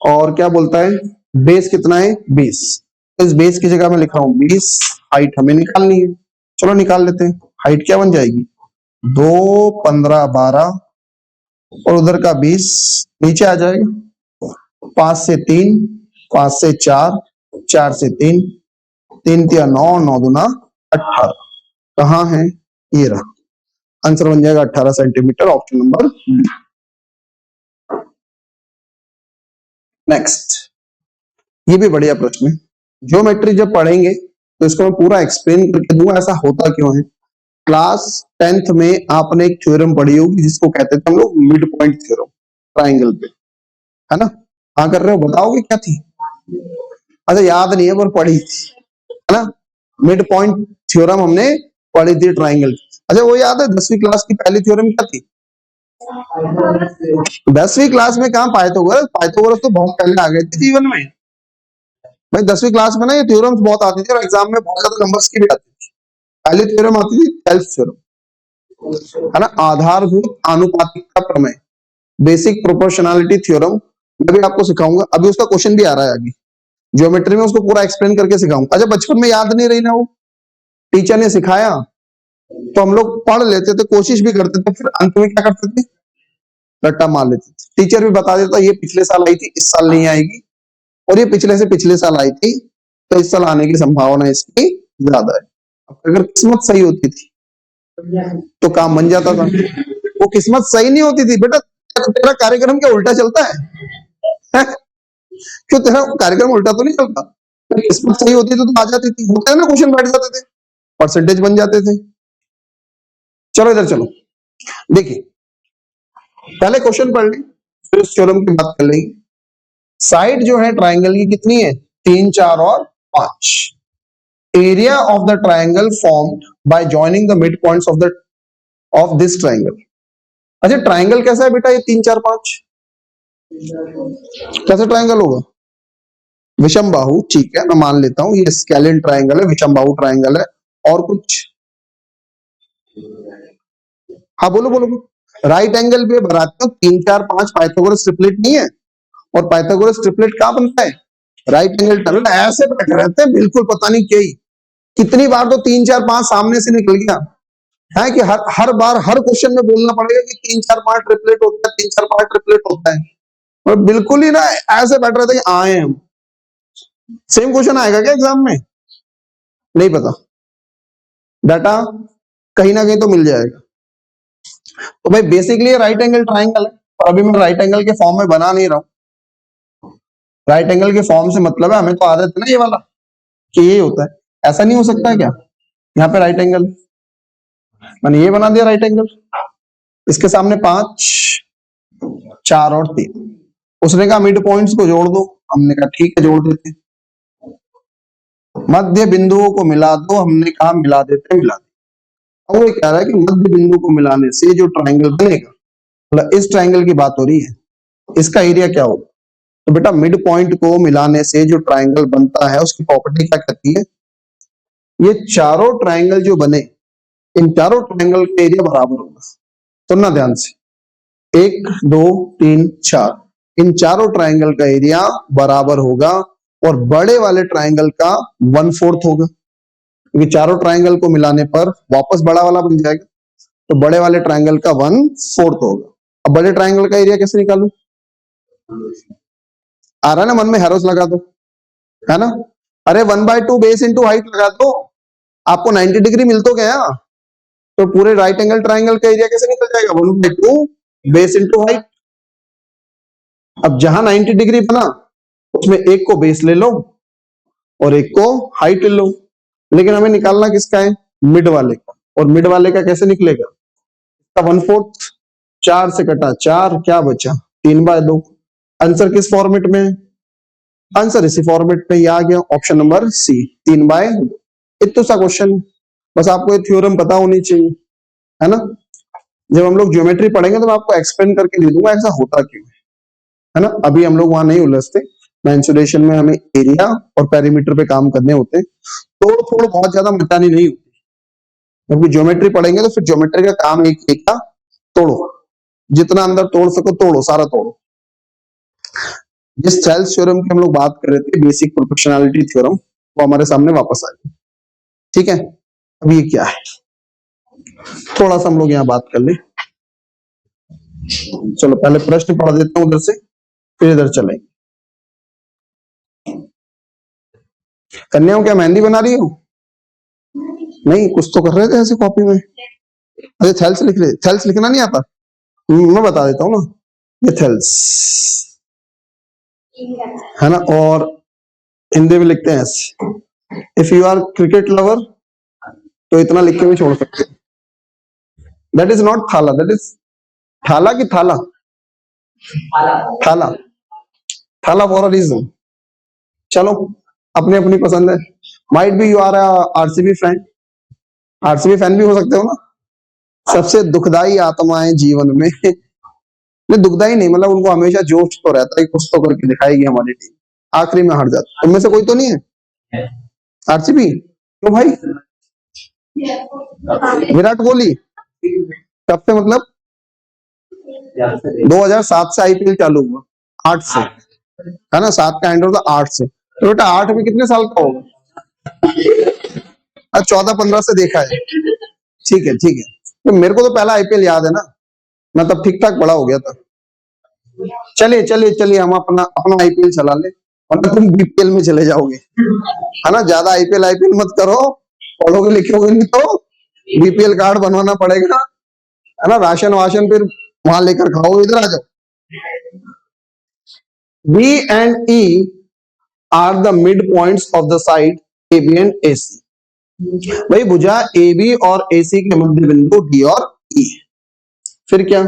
और क्या बोलता है बेस कितना है 20। इस बेस की जगह में लिख रहा हूं 20, हाइट हमें निकालनी है। चलो निकाल लेते हैं। हाइट क्या बन जाएगी 2 15 12 और उधर का 20 नीचे आ जाएगा। 5 से 3, 5 से 4, 4 से 3, 3 तिया 9, 9 दूना 18। कहाँ है ये रहा, आंसर बन जाएगा 18 centimetre, option number B. Next, ये भी बढ़िया प्रश्न है। ज्योमेट्री जब पढ़ेंगे तो इसको मैं पूरा एक्सप्लेन करके दूंगा ऐसा होता क्यों है। क्लास 10th में आपने एक थ्योरम पढ़ी होगी जिसको कहते थे हम लोग मिड पॉइंट थ्योरम, ट्राइंगल पे, है ना। हाँ कर रहे हो, बताओगे क्या थी। अच्छा याद नहीं है पर पढ़ी थी, है ना। मिड पॉइंट थ्योरम हमने पढ़ी थी ट्राइंगल की। अच्छा वो याद है 10वीं क्लास की पहली थ्योरम क्या थी। 10वीं क्लास में कहाँ पाइथागोरस, पाइथागोरस तो बहुत पहले आ गए थे जीवन में भाई। 10वीं क्लास में ना ये थ्योरम्स बहुत आती थी और एग्जाम में बहुत ज्यादा नंबर्स की भी आती थी। पहली थ्योरम आती थी 12th थ्योरम, है ना, आधारभूत आनुपातिकता प्रमेय, बेसिक प्रोपोर्शनैलिटी थ्योरम। मैं भी आपको सिखाऊंगा, अभी उसका क्वेश्चन भी आ रहा है आगे ज्योमेट्री में, उसको पूरा एक्सप्लेन करके सिखाऊंगा। अच्छा बचपन में याद नहीं रही ना, वो टीचर ने सिखाया तो हम लोग पढ़ लेते थे, कोशिश भी करते थे, फिर अंत में क्या करते थे रट्टा मार लेते थे। टीचर भी बता देता ये पिछले साल आई थी, इस साल नहीं आएगी, और ये पिछले से पिछले साल आई थी तो इस साल आने की संभावना इसकी ज्यादा है। अगर किस्मत सही होती थी तो काम बन जाता था। वो किस्मत सही नहीं होती थी बेटा, तेरा कार्यक्रम क्या उल्टा चलता है, क्यों तेरा कार्यक्रम उल्टा तो नहीं चलता। तो किस्मत सही होती तो आ जाती थी, होते हैं ना क्वेश्चन बैठ जाते थे, परसेंटेज बन जाते थे। चलो इधर चलो, देखिए पहले क्वेश्चन पढ़ ली फिर उस थ्योरम की बात कर लेंगे। साइड जो है ट्राइंगल की कितनी है 3, 4 और 5। Area of the triangle formed by joining the mid points of this triangle. अच्छा ट्राइंगल कैसा है बेटा ये 3, 4, 5 कैसा ट्राइंगल होगा विषम बाहु, ठीक है मैं मान लेता हूं ये स्केलिन ट्राइंगल है, विषम बाहु ट्राइंगल है। और कुछ, हाँ बोलो बोलो, राइट एंगल पे बनाते हो 3, 4, 5 पाइथागोरस ट्रिपलेट नहीं है। और पाइथागोरस ट्रिपलेट कहां बनता है राइट एंगल ट्रायंगल, ऐसे बैठे रहते हैं बिल्कुल पता नहीं क्या ही। कितनी बार तो 3, 4, 5 सामने से निकल गया है कि हर हर बार हर क्वेश्चन में बोलना पड़ेगा कि 3, 4, 5 ट्रिपलेट होता है, 3, 4, 5 ट्रिपलेट होता है। और बिल्कुल ही ना ऐसे बैठ रहे थे कि आए हम। सेम क्वेश्चन आएगा क्या एग्जाम में नहीं पता, डाटा कहीं ना कहीं तो मिल जाएगा। तो भाई बेसिकली राइट एंगल ट्राइंगल है, और अभी मैं राइट एंगल के फॉर्म में बना नहीं रहा हूं। राइट एंगल के फॉर्म से मतलब है, हमें तो आदत है ना ये वाला कि ये होता है, ऐसा नहीं हो सकता है क्या। यहाँ पे राइट एंगल मैंने ये बना दिया राइट एंगल, इसके सामने 5, 4 और 3। उसने कहा मिड पॉइंट्स को जोड़ दो, हमने कहा ठीक है जोड़ देते। मध्य बिंदुओं को मिला दो, हमने कहा मिला देते मिला देते। अब वो कह रहा है कि मध्य बिंदु को मिलाने से जो ट्राइंगल बनेगा, मतलब इस ट्राइंगल की बात हो रही है, इसका एरिया क्या होगा। तो बेटा मिड पॉइंट को मिलाने से जो ट्राइंगल बनता है उसकी प्रॉपर्टी क्या कहती है, ये चारों ट्राइंगल जो बने इन चारों ट्राइंगल का एरिया बराबर होगा। सुनना ध्यान से, 1, 2, 3, 4 इन चारों ट्राइंगल का एरिया बराबर होगा और बड़े वाले ट्राइंगल का 1/4 होगा, क्योंकि चारों ट्राइंगल को मिलाने पर वापस बड़ा वाला बन जाएगा, तो बड़े वाले ट्राइंगल का 1/4 होगा। अब बड़े ट्राइंगल का एरिया कैसे निकालू, आ रहा है ना मन में, हैरोस लगा दो, है ना। अरे 1/2 बेस इंटू हाइट लगा दो, आपको 90 डिग्री मिल तो गया। तो पूरे राइट एंगल ट्राइंगल का एरिया कैसे निकल जाएगा 1/2 बेस इंटू हाइट। अब जहां 90 डिग्री बना उसमें एक को बेस ले लो और एक को हाइट ले लो, लेकिन हमें निकालना किसका है मिड वाले का। और मिड वाले का कैसे निकलेगा, 1/4, 4 से कटा 4, क्या बचा 3/2। आंसर किस फॉर्मेट में है आंसर इसी फॉर्मेट में ये आ गया, ऑप्शन नंबर सी, 3/2। इतना सा क्वेश्चन, बस आपको ये थ्योरम पता होनी चाहिए, है ना। जब हम लोग ज्योमेट्री पढ़ेंगे तो मैं आपको एक्सप्लेन करके दे दूंगा ऐसा होता क्यों है ना। अभी हम लोग वहां नहीं उलझते। मेंसुरेशन में हमें एरिया और पेरीमीटर पे काम करने होते हैं, तोड़ फोड़ बहुत ज्यादा मचानी नहीं होती। जबकि ज्योमेट्री पढ़ेंगे तो फिर ज्योमेट्री का काम एक एक का तोड़ो, जितना अंदर तोड़ सको तोड़ो, सारा तोड़ो। जिस थेल्स थ्योरम की हम लोग बात कर रहे थे, बेसिक प्रोपोर्शनैलिटी थ्योरम, वो हमारे सामने वापस आ गई। ठीक है, अब ये क्या है, थोड़ा सा हम लोग यहाँ बात कर ले। चलो पहले प्रश्न पढ़ देता हूं उधर से, फिर इधर चलेंगे। कन्याओं क्या मेहंदी बना रही हो? नहीं, कुछ तो कर रहे थे ऐसे कॉपी में। अरे थेल्स लिख रहे, थेल्स लिखना नहीं आता? मैं बता देता हूँ ना, ये थेल्स है ना, और हिंदी में लिखते हैं ऐसे। If you are cricket lover तो इतना लिख के भी छोड़ सकते हैं। That is not Thala, that is Thala की थाला, थाला, थाला फॉर अ रीजन। चलो, अपनी अपनी पसंद है। Might be you are RCB fan, RCB fan भी हो सकते हो ना। सबसे दुखदाई आत्माएं जीवन में नहीं, दुखदाई नहीं, मतलब उनको हमेशा जोश तो रहता है, कुछ तो करके दिखाएगी हमारी टीम, आखिरी में हार जाती। तुम में से कोई तो नहीं है आरसीबी? क्यों भाई? विराट कोहली कब से, मतलब 2007 से आईपीएल चालू हुआ, 8 से, है ना, 7 का एंड होता 8 से, तो बेटा 8 में कितने साल का होगा? 14-15 से देखा है। ठीक है ठीक है, तो मेरे को तो पहला आईपीएल याद है ना, मैं तब ठीक ठाक बड़ा हो गया था। चलिए चलिए चलिए, हम अपना अपना आईपीएल चला ले, वरना तुम बीपीएल में चले जाओगे, है ना। ज्यादा आईपीएल आईपीएल मत करो, पढ़ोगे लिखोगे नहीं तो बीपीएल कार्ड बनवाना पड़ेगा, है ना। राशन वाशन फिर वहां लेकर खाओ, इधर आ जाओ। B and E are the mid points of the side A B and A C. भाई भुजा ए बी और ए सी के मध्य बिंदु डी और ई। फिर क्या,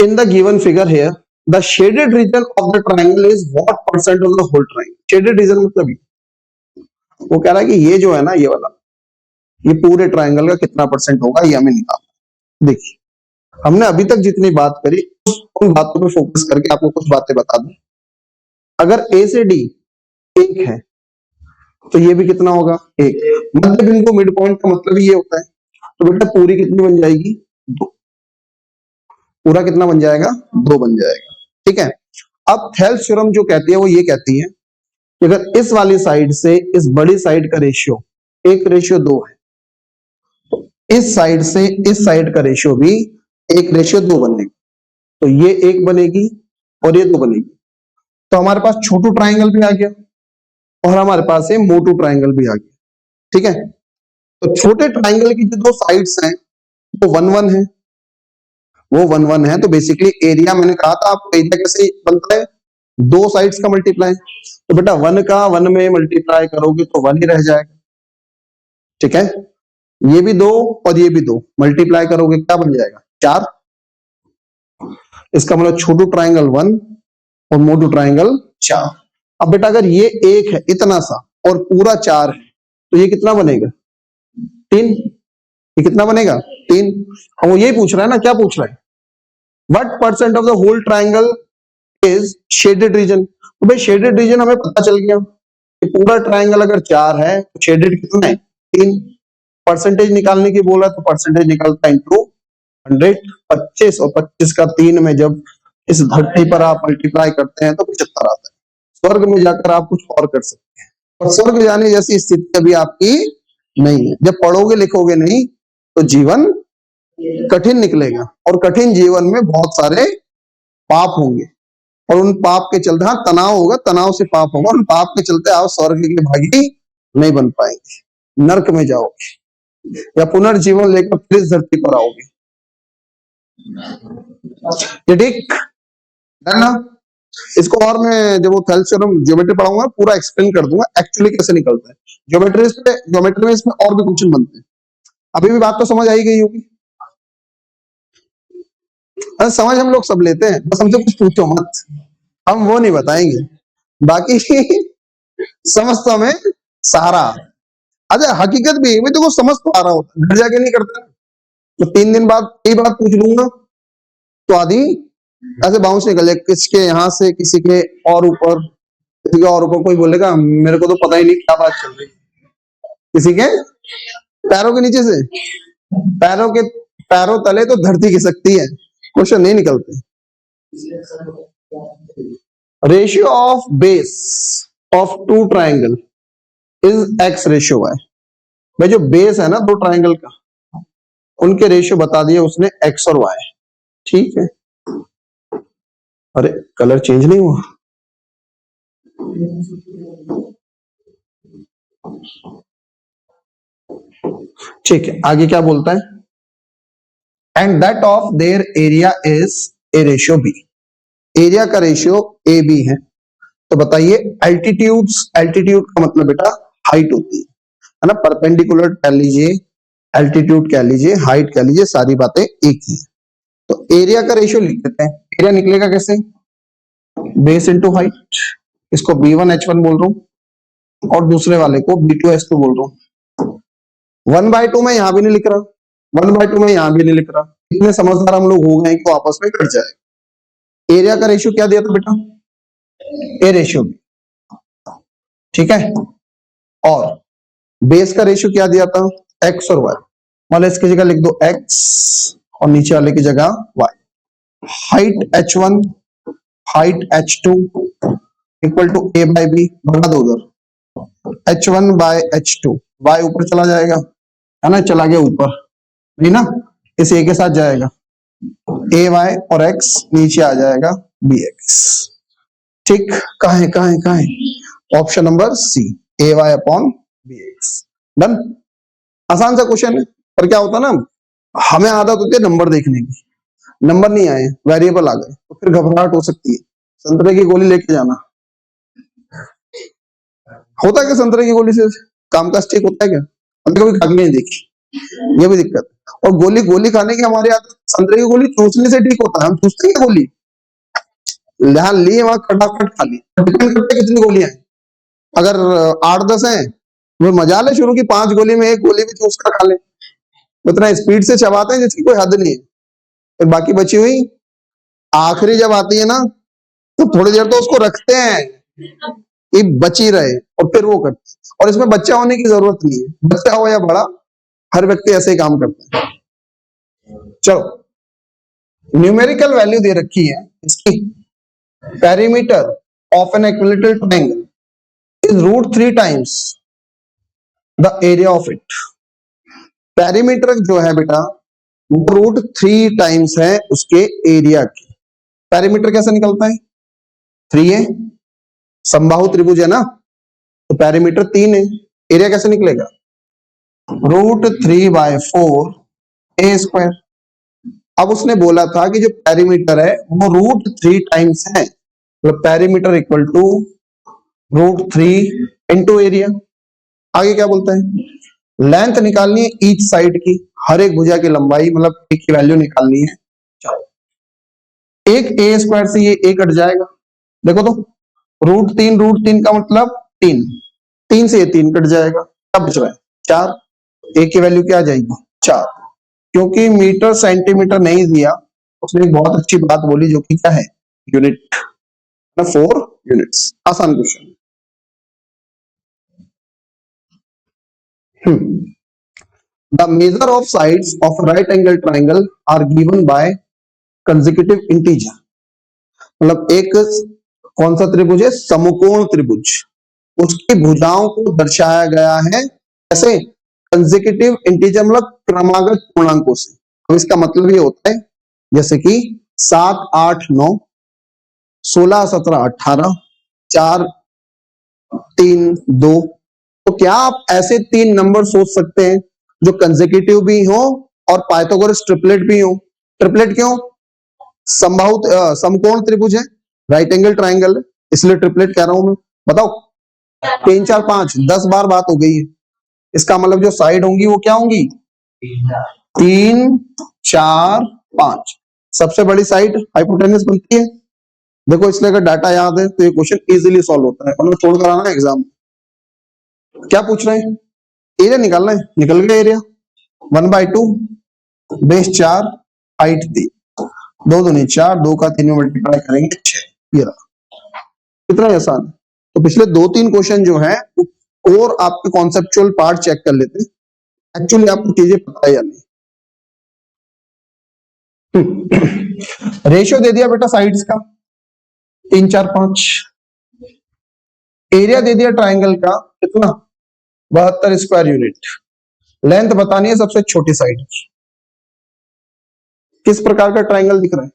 in the given figure here the shaded region of the triangle is what percent of the whole triangle? shaded region मतलब वो कह रहा है कि ये जो है ना, ये वाला, ये पूरे ट्रायंगल का कितना परसेंट होगा, ये हमें निकालना। देखिए, हमने अभी तक जितनी बात करी उन बातों पे फोकस करके आपको कुछ बातें बता दूं। अगर ए से डी 1 है तो ये भी कितना होगा, 1। मध्य बिंदु मिड पॉइंट का मतलब ये होता है, तो बेटा पूरी कितनी बन जाएगी, 2। पूरा कितना बन जाएगा, 2 बन जाएगा। ठीक है, अब थेल्स थ्योरम जो कहती है वो ये कहती है कि अगर इस वाली साइड से इस बड़ी साइड का रेशियो 1:2 है, तो इस साइड से इस साइड का रेशियो भी 1:2 बनेगी, तो ये 1 बनेगी और ये 2 बनेगी। तो हमारे पास छोटू ट्राइंगल भी आ गया और हमारे पास ये मोटू ट्राइंगल भी आ गया। ठीक है, तो छोटे ट्राइंगल की जो 2 साइड्स हैं वो 1-1 है, वो 1-1 है। तो बेसिकली एरिया, मैंने कहा था आपको, एरिया कैसे बनता है, 2 साइड्स का मल्टीप्लाई। तो बेटा 1 का 1 में मल्टीप्लाई करोगे तो 1 ही रह जाएगा। ठीक है, ये भी 2 और ये भी 2 मल्टीप्लाई करोगे क्या बन जाएगा, 4। इसका मतलब छोटू ट्राइंगल 1 और मोटू ट्राइंगल 4। अब बेटा अगर ये 1 है इतना सा और पूरा 4 है तो ये कितना बनेगा, 3। ये कितना बनेगा, 3। और वो यही पूछ रहा है ना, क्या पूछ रहा है, what percent of the whole triangle is shaded region. तो भाई शेडेड रीजन हमें पता चल गया कि पूरा ट्राइंगल अगर 4 है तो शेडेड कितना है, 3। परसेंटेज निकालने की बोला तो परसेंटेज निकलता है इंटू 100, 25, और 25 का 3 में जब इस धरती पर आप मल्टीप्लाई करते हैं तो 75 आता है। स्वर्ग में जाकर आप कुछ और कर सकते हैं, और स्वर्ग जाने जैसी स्थिति अभी आपकी नहीं है। जब पढ़ोगे लिखोगे नहीं तो जीवन कठिन निकलेगा, और कठिन जीवन में बहुत सारे पाप होंगे, और उन पाप के चलते, हाँ तनाव होगा, तनाव से पाप होगा, उन पाप के चलते आप स्वर्ग के भागी नहीं बन पाएंगे, नरक में जाओगे या पुनर्जीवन लेकर फिर इस धरती पर आओगे। ये ठीक है ना। इसको और मैं जब वो थेल्स थ्योरम ज्योमेट्री पढ़ाऊंगा पूरा एक्सप्लेन कर दूंगा एक्चुअली कैसे निकलता है। ज्योमेट्री में इसमें और भी क्वेश्चन बनते हैं। अभी भी बात तो समझ आई गई होगी, समझ हम लोग सब लेते हैं, बस हमसे कुछ पूछो मत। हम वो नहीं बताएंगे, बाकी समझ तो हमें सारा। अच्छा हकीकत भी है, देखो समझ तो आ रहा होता, घर जाके नहीं करता, तो 3 दिन बाद यही बात पूछ लूंगा तो आधी ऐसे बाउंस निकल जाए, किसके यहाँ से किसी के और ऊपर, किसी के और ऊपर, कोई बोलेगा मेरे को तो पता ही नहीं क्या बात चल रही, किसी के पैरों के नीचे से, पैरों के पैरों तले तो धरती खिसकती है, क्वेश्चन नहीं निकलते। Ratio of base of two triangle is x ratio y. भाई जो बेस है ना दो ट्राइंगल का, उनके रेशियो बता दिए उसने एक्स और वाई, ठीक है। अरे कलर चेंज नहीं हुआ, ठीक है। आगे क्या बोलता है, and that of their area is a ratio b, area का रेशियो ए बी है। तो बताइए एल्टीट्यूड्स, एल्टीट्यूड का मतलब बेटा हाइट होती है ना, परपेंडिकुलर कह लीजिए, एल्टीट्यूड कह लीजिए, हाइट कह लीजिए, सारी बातें एक ही है। तो एरिया का रेशियो लिख देते हैं, एरिया निकलेगा कैसे, बेस इंटू हाइट, इसको B1H1 बोल रहा हूं और दूसरे वाले को B2H2 बोल रहा हूं। 1/2 में यहां भी नहीं लिख रहा, 1/2 में यहां भी नहीं लिख रहा, इतने समझदार हम लोग हो गए कि आपस में कट जाए। एरिया का रेशियो क्या दिया था बेटा, ए रेशियो बी, ठीक है। और बेस का रेशियो क्या दिया था, एक्स और वाई, मतलब इसकी जगह लिख दो एक्स और नीचे वाले की जगह y. Height H1 height H2 equal to a by b, भगा दो उधर, H1 बाय H2, y ऊपर चला जाएगा है ना, चला गया ऊपर नहीं ना, इस ए के साथ जाएगा, ए वाई और x नीचे आ जाएगा बी एक्स, ठीक। कहाँ है option number C, A Y upon B X, done. आसान सा क्वेश्चन है, पर क्या होता ना, हमें आदत होती है नंबर देखने की, नंबर नहीं आए, वेरिएबल आ गए, तो फिर घबराहट हो सकती है। संतरे की गोली लेके जाना, होता है क्या संतरे की गोली से काम का ठीक होता है क्या, हमने कभी खा के नहीं देखी, ये भी दिक्कत। और गोली गोली खाने की हमारे आदत, संतरे की गोली चूसने से ठीक होता है, हम चूसते हैं गोली, यहाँ लिए वहां खटाखट खा ली, डिपेंड करता है कितनी गोलियां हैं। अगर 8-10 है वो मजा ले शुरू की 5 गोली में एक गोली भी चूस कर खा ले, उतना स्पीड से चबाते हैं जिसकी कोई हद नहीं है। फिर बाकी बची हुई आखिरी जब आती है ना, तो थोड़ी देर तो उसको रखते हैं कि बची रहे और फिर वो करते हैं। और इसमें बच्चा होने की जरूरत नहीं है, बच्चा हो या बड़ा, हर व्यक्ति ऐसे ही काम करता है। चलो न्यूमेरिकल वैल्यू दे रखी है इसकी, perimeter of N equilateral triangle is √3 times the area of it. Perimeter जो है बेटा वो √3 टाइम्स है उसके एरिया की। पेरीमीटर कैसे निकलता है, 3 है, समबाहु त्रिभुज है ना, तो पेरीमीटर 3 है, एरिया कैसे निकलेगा, √3/4 ए स्क्वायर। अब उसने बोला था कि जो पेरीमीटर है वो √3 टाइम्स है, मतलब perimeter equal to √3 into area. आगे क्या बोलता है, लेंथ निकालनी है ईच साइड की, हर एक भुजा की लंबाई, मतलब एक की वैल्यू निकालनी है। चलो एक ए स्क्वायर से ये ए कट जाएगा, देखो तो √3 का मतलब 3, 3 से ये 3 कट जाएगा, क्या बच रहा है 4, ए की वैल्यू क्या आ जाएगी 4। क्योंकि मीटर सेंटीमीटर नहीं दिया, उसने एक बहुत अच्छी बात बोली जो कि क्या है, यूनिट, 4 यूनिट्स। आसान question. The measure of sides of a right angle triangle are given by consecutive integer। मतलब एक कौन सा त्रिभुज है, समकोण त्रिभुज, उसकी भुजाओं को दर्शाया गया है कैसे, कंसेक्यूटिव इंटीजर, मतलब क्रमागत पूर्णांकों से। अब इसका मतलब ये होता है जैसे कि 7, 8, 9, 16, 17, 18, 4, 3, 2। तो क्या आप ऐसे 3 नंबर सोच सकते हैं जो कंसेक्यूटिव भी हो और पाइथागोरस ट्रिपलेट भी हो। ट्रिपलेट क्यों, समबाहु समकोण त्रिभुज है, राइट एंगल ट्राइंगल है, इसलिए ट्रिपलेट कह रहा हूं मैं। बताओ 3, 4, 5, 10 बार बात हो गई है, इसका मतलब जो साइड होंगी वो क्या होंगी, 3, 4, 5। सबसे बड़ी साइड हाइपोटेनस बनती है, देखो इसलिए अगर डाटा याद है तो ये क्वेश्चन इजीली सॉल्व होता है, मतलब छोड़ कर आना एग्जाम। क्या पूछ रहे हैं? एरिया निकालना है, निकल गया एरिया। 1/2 बेस 4 हाइट 3, 2 दूनी 4, 2 का 3 में मल्टीप्लाई करेंगे 6। ये रहा, कितना आसान है। तो पिछले 2-3 क्वेश्चन जो है और आपके कॉन्सेप्चुअल पार्ट चेक कर लेते हैं, एक्चुअली आपको चीजें पता है या नहीं। रेशियो दे दिया बेटा साइड्स का 3, 4, 5। एरिया दे दिया ट्राइंगल का कितना 72 स्क्वायर यूनिट। लेंथ बतानी है सबसे छोटी साइड की। किस प्रकार का ट्राइंगल दिख रहा है?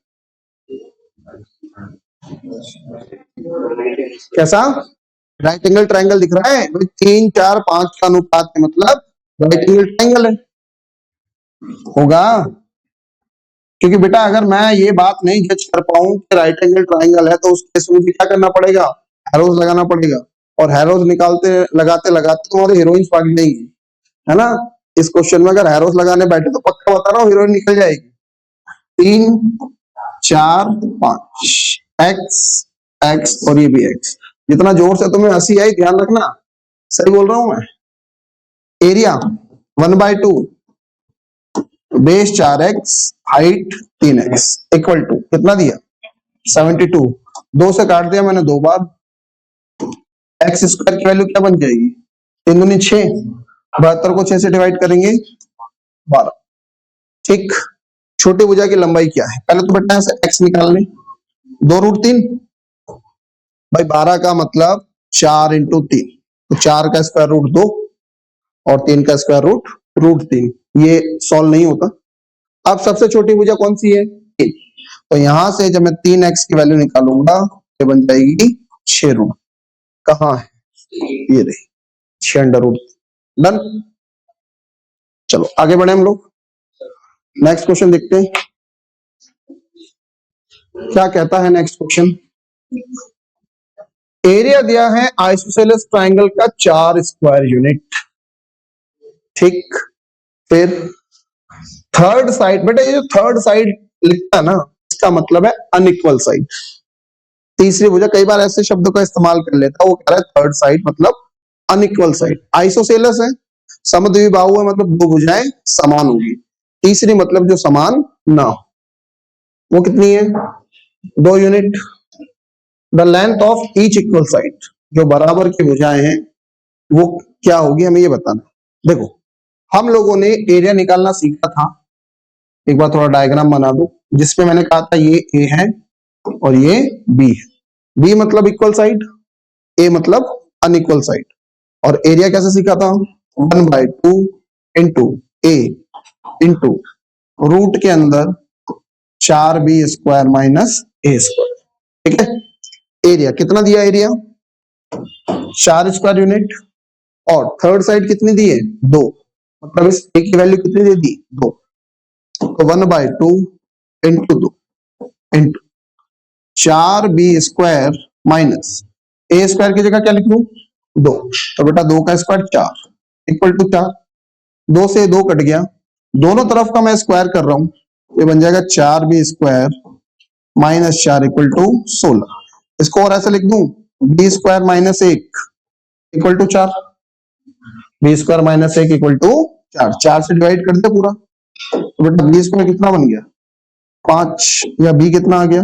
कैसा? राइट एंगल ट्राइंगल दिख रहा है। 3, 4, 5 का अनुपात है, मतलब राइट एंगल ट्राइंगल है, होगा। क्योंकि बेटा अगर मैं ये बात नहीं जज कर पाऊं कि राइट एंगल ट्राइंगल है तो उस केस में मुझे क्या करना पड़ेगा? हैरोज लगाना पड़ेगा, और हैरोज निकालते लगाते लगाते तुम्हारे हीरोइंस भाग जाएंगी, है ना। इस क्वेश्चन में अगर हैरोज लगाने बैठे तो पक्का बता रहा हूँ हीरोइन निकल जाएगी। 3, 4, 5 एक्स एक्स और ये भी एक्स। जितना जोर से तुम्हें हंसी आई ध्यान रखना, सही बोल रहा हूं मैं। Area 1/2 base 4x height 3x equal to कितना दिया? 72। 2 से काट दिया मैंने 2 बार। एक्स स्क्वायर की वैल्यू क्या बन जाएगी? 3 दूनी 6, 72 को 6 से डिवाइड करेंगे 12। ठीक। छोटी भुजा की लंबाई क्या है? पहले तो बेटा से एक्स निकाल लें। 2√3 भाई 12 का मतलब 4 × 3, तो 4 का स्क्वायर रूट 2 और 3 का स्क्वायर रूट 3। ये सॉल्व नहीं होता। अब सबसे छोटी भुजा कौन सी है? तो यहां से जब मैं 3x की वैल्यू निकालूंगा ये बन जाएगी 6 रूट। कहां है? ये रही 6√। डन। चलो आगे बढ़े हम लोग, नेक्स्ट क्वेश्चन देखते हैं क्या कहता है। नेक्स्ट क्वेश्चन, एरिया दिया है आइसोसेलेस ट्राइंगल का 4 स्क्वायर यूनिट। ठीक। फिर थर्ड साइड, बेटा ये जो थर्ड साइड लिखता है ना इसका मतलब है अनइक्वल साइड। तीसरी भुजा कई बार ऐसे शब्दों का इस्तेमाल कर लेता है, वो कह रहा है थर्ड साइड मतलब अनइक्वल साइड। आइसोसेलस है, समद्विबाहु है, मतलब 2 भुजाएं समान होगी। तीसरी मतलब जो समान ना हो, वो कितनी है? 2 unit. The length of each equal side, जो बराबर की भुजाएं हैं वो क्या होगी, हमें ये बताना। देखो हम लोगों ने एरिया निकालना सीखा था, एक बार थोड़ा डायग्राम बना दो, जिसपे मैंने कहा था ये ए है और ये बी है। बी मतलब इक्वल साइड, ए मतलब अनइक्वल साइड। और एरिया कैसे सीखा था? 1/2 इंटू ए इंटू रूट के अंदर 4b² माइनस a²। ठीक है। एरिया कितना दिया? एरिया 4 स्क्वायर यूनिट, और थर्ड साइड कितनी दी है? 2, मतलब इस ए की वैल्यू कितनी दे दी? 2। तो 1/2 into 2 into 4b² minus a² की जगह क्या लिख लूं? 2। तो बेटा 2 का स्क्वायर 4 इक्वल टू 4। 2 से 2 कट गया, दोनों तरफ का मैं स्क्वायर कर रहा हूं, ये बन जाएगा 4b² माइनस 4 इक्वल टू 16। इसको और ऐसे लिख दूं, b² minus 1 equal to 4। b² minus 1 equal to 4। 4 से डिवाइड कर दे पूरा, तो बेटा b² कितना बन गया? 5। या b कितना आ गया?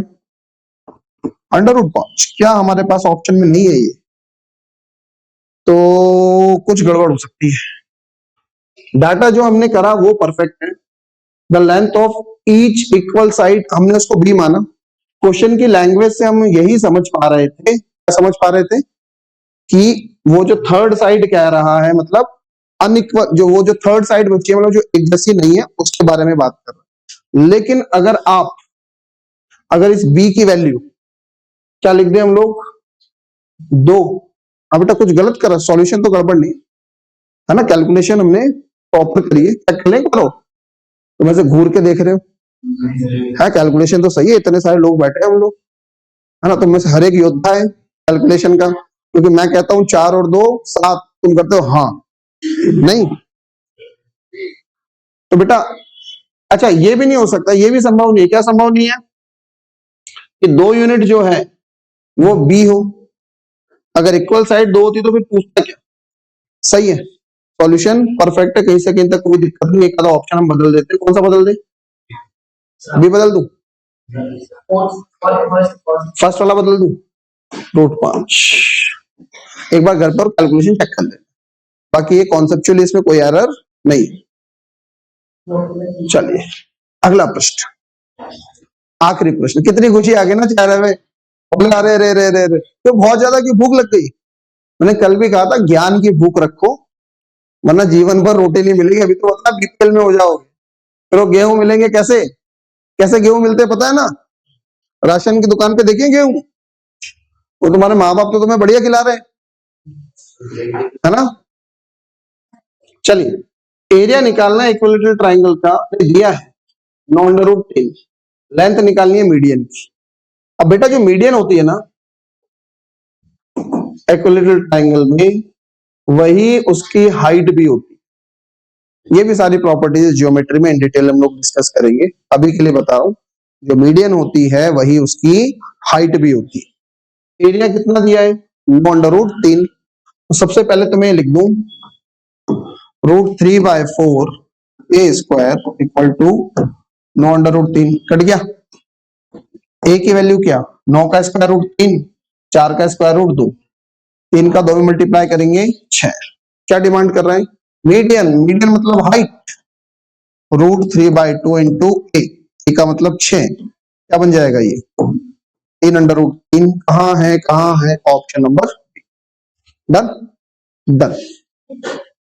√5। क्या हमारे पास ऑप्शन में नहीं है ये? तो कुछ गड़बड़ हो सकती है। डाटा जो हमने करा वो परफेक्ट है। The length of each equal side, हमने उसको b माना। क्वेश्चन की लैंग्वेज से हम यही समझ पा रहे थे, क्या समझ पा रहे थे? कि वो जो थर्ड साइड कह रहा है मतलब अनइक्वल, जो वो जो थर्ड साइड बची है मतलब जो एक जैसी नहीं है उसके बारे में बात कर रहे हैं। लेकिन अगर इस b की वैल्यू क्या लिख दें हम लोग? 2। अब बेटा कुछ गलत करा, सॉल्यूशन तो गड़बड़ नहीं है ना, कैलकुलेशन हमने प्रॉपर करी है। क्या कर करो, तुम ऐसे घूर के देख रहे हो, है कैलकुलेशन तो सही है, इतने सारे लोग बैठे हैं हम लोग, है ना। तुम में से हर एक योद्धा है कैलकुलेशन का, क्योंकि मैं कहता हूं 4 और 2 7, तुम करते हो हाँ नहीं। तो बेटा अच्छा ये भी नहीं हो सकता, ये भी संभव नहीं है। क्या संभव नहीं है? कि 2 यूनिट जो है वो बी हो। अगर इक्वल साइड दो होती तो फिर पूछता क्या। सही है, सॉल्यूशन परफेक्ट है, कहीं से कहीं तक कोई दिक्कत नहीं। एक आधा ऑप्शन हम बदल देते हैं, कौन सा बदल दे, बी बदल दूं, फर्स्ट वाला बदल दूं, √5। एक बार घर पर कैलकुलेशन चेक कर ले, बाकी ये कॉन्सेप्चुअली इसमें कोई एरर नहीं। चलिए अगला प्रश्न, आखिरी प्रश्न। कितनी खुशी आ गई ना चेहरे में, बोले अरे रे रे रे रे, तो बहुत ज्यादा की भूख लग गई। मैंने कल भी कहा था ज्ञान की भूख रखो, वरना जीवन भर रोटी नहीं मिलेगी। अभी तो पता बीपीएल में हो जाओगे, फिर वो गेहूं मिलेंगे कैसे, कैसे गेहूं मिलते हैं पता है ना, राशन की दुकान पे देखिए गेहूं, वो तुम्हारे माँ बाप तो तुम्हें बढ़िया खिला रहे हैं, है ना। चलिए एरिया निकालना है इक्विलेटरल ट्राइंगल का, दिया है 9√10, लेंथ निकालनी है मीडियन की। अब बेटा जो मीडियन होती है ना इक्विलेटरल ट्राइंगल में, वही उसकी हाइट भी होती है। ये भी सारी प्रॉपर्टीज ज्योमेट्री में इन डिटेल हम लोग डिस्कस करेंगे, अभी के लिए बता रहा हूं जो मीडियन होती है वही उसकी हाइट भी होती है। एरिया कितना दिया है 9√3, तो सबसे पहले तो मैं लिख दूं √3/4 ए स्क्वायर इक्वल टू 9√3, कट गया। ए की वैल्यू क्या, 9 का स्क्वायर रूट 3, 4 का स्क्वायर रूट 2, 3 का 2 में मल्टीप्लाई करेंगे 6। क्या डिमांड कर रहे हैं, मीडियन, मीडियन मतलब हाइट, √3/2 इंटू ए का मतलब 6, क्या बन जाएगा ये 3√3। कहां है, कहां है, ऑप्शन नंबर डन, डन।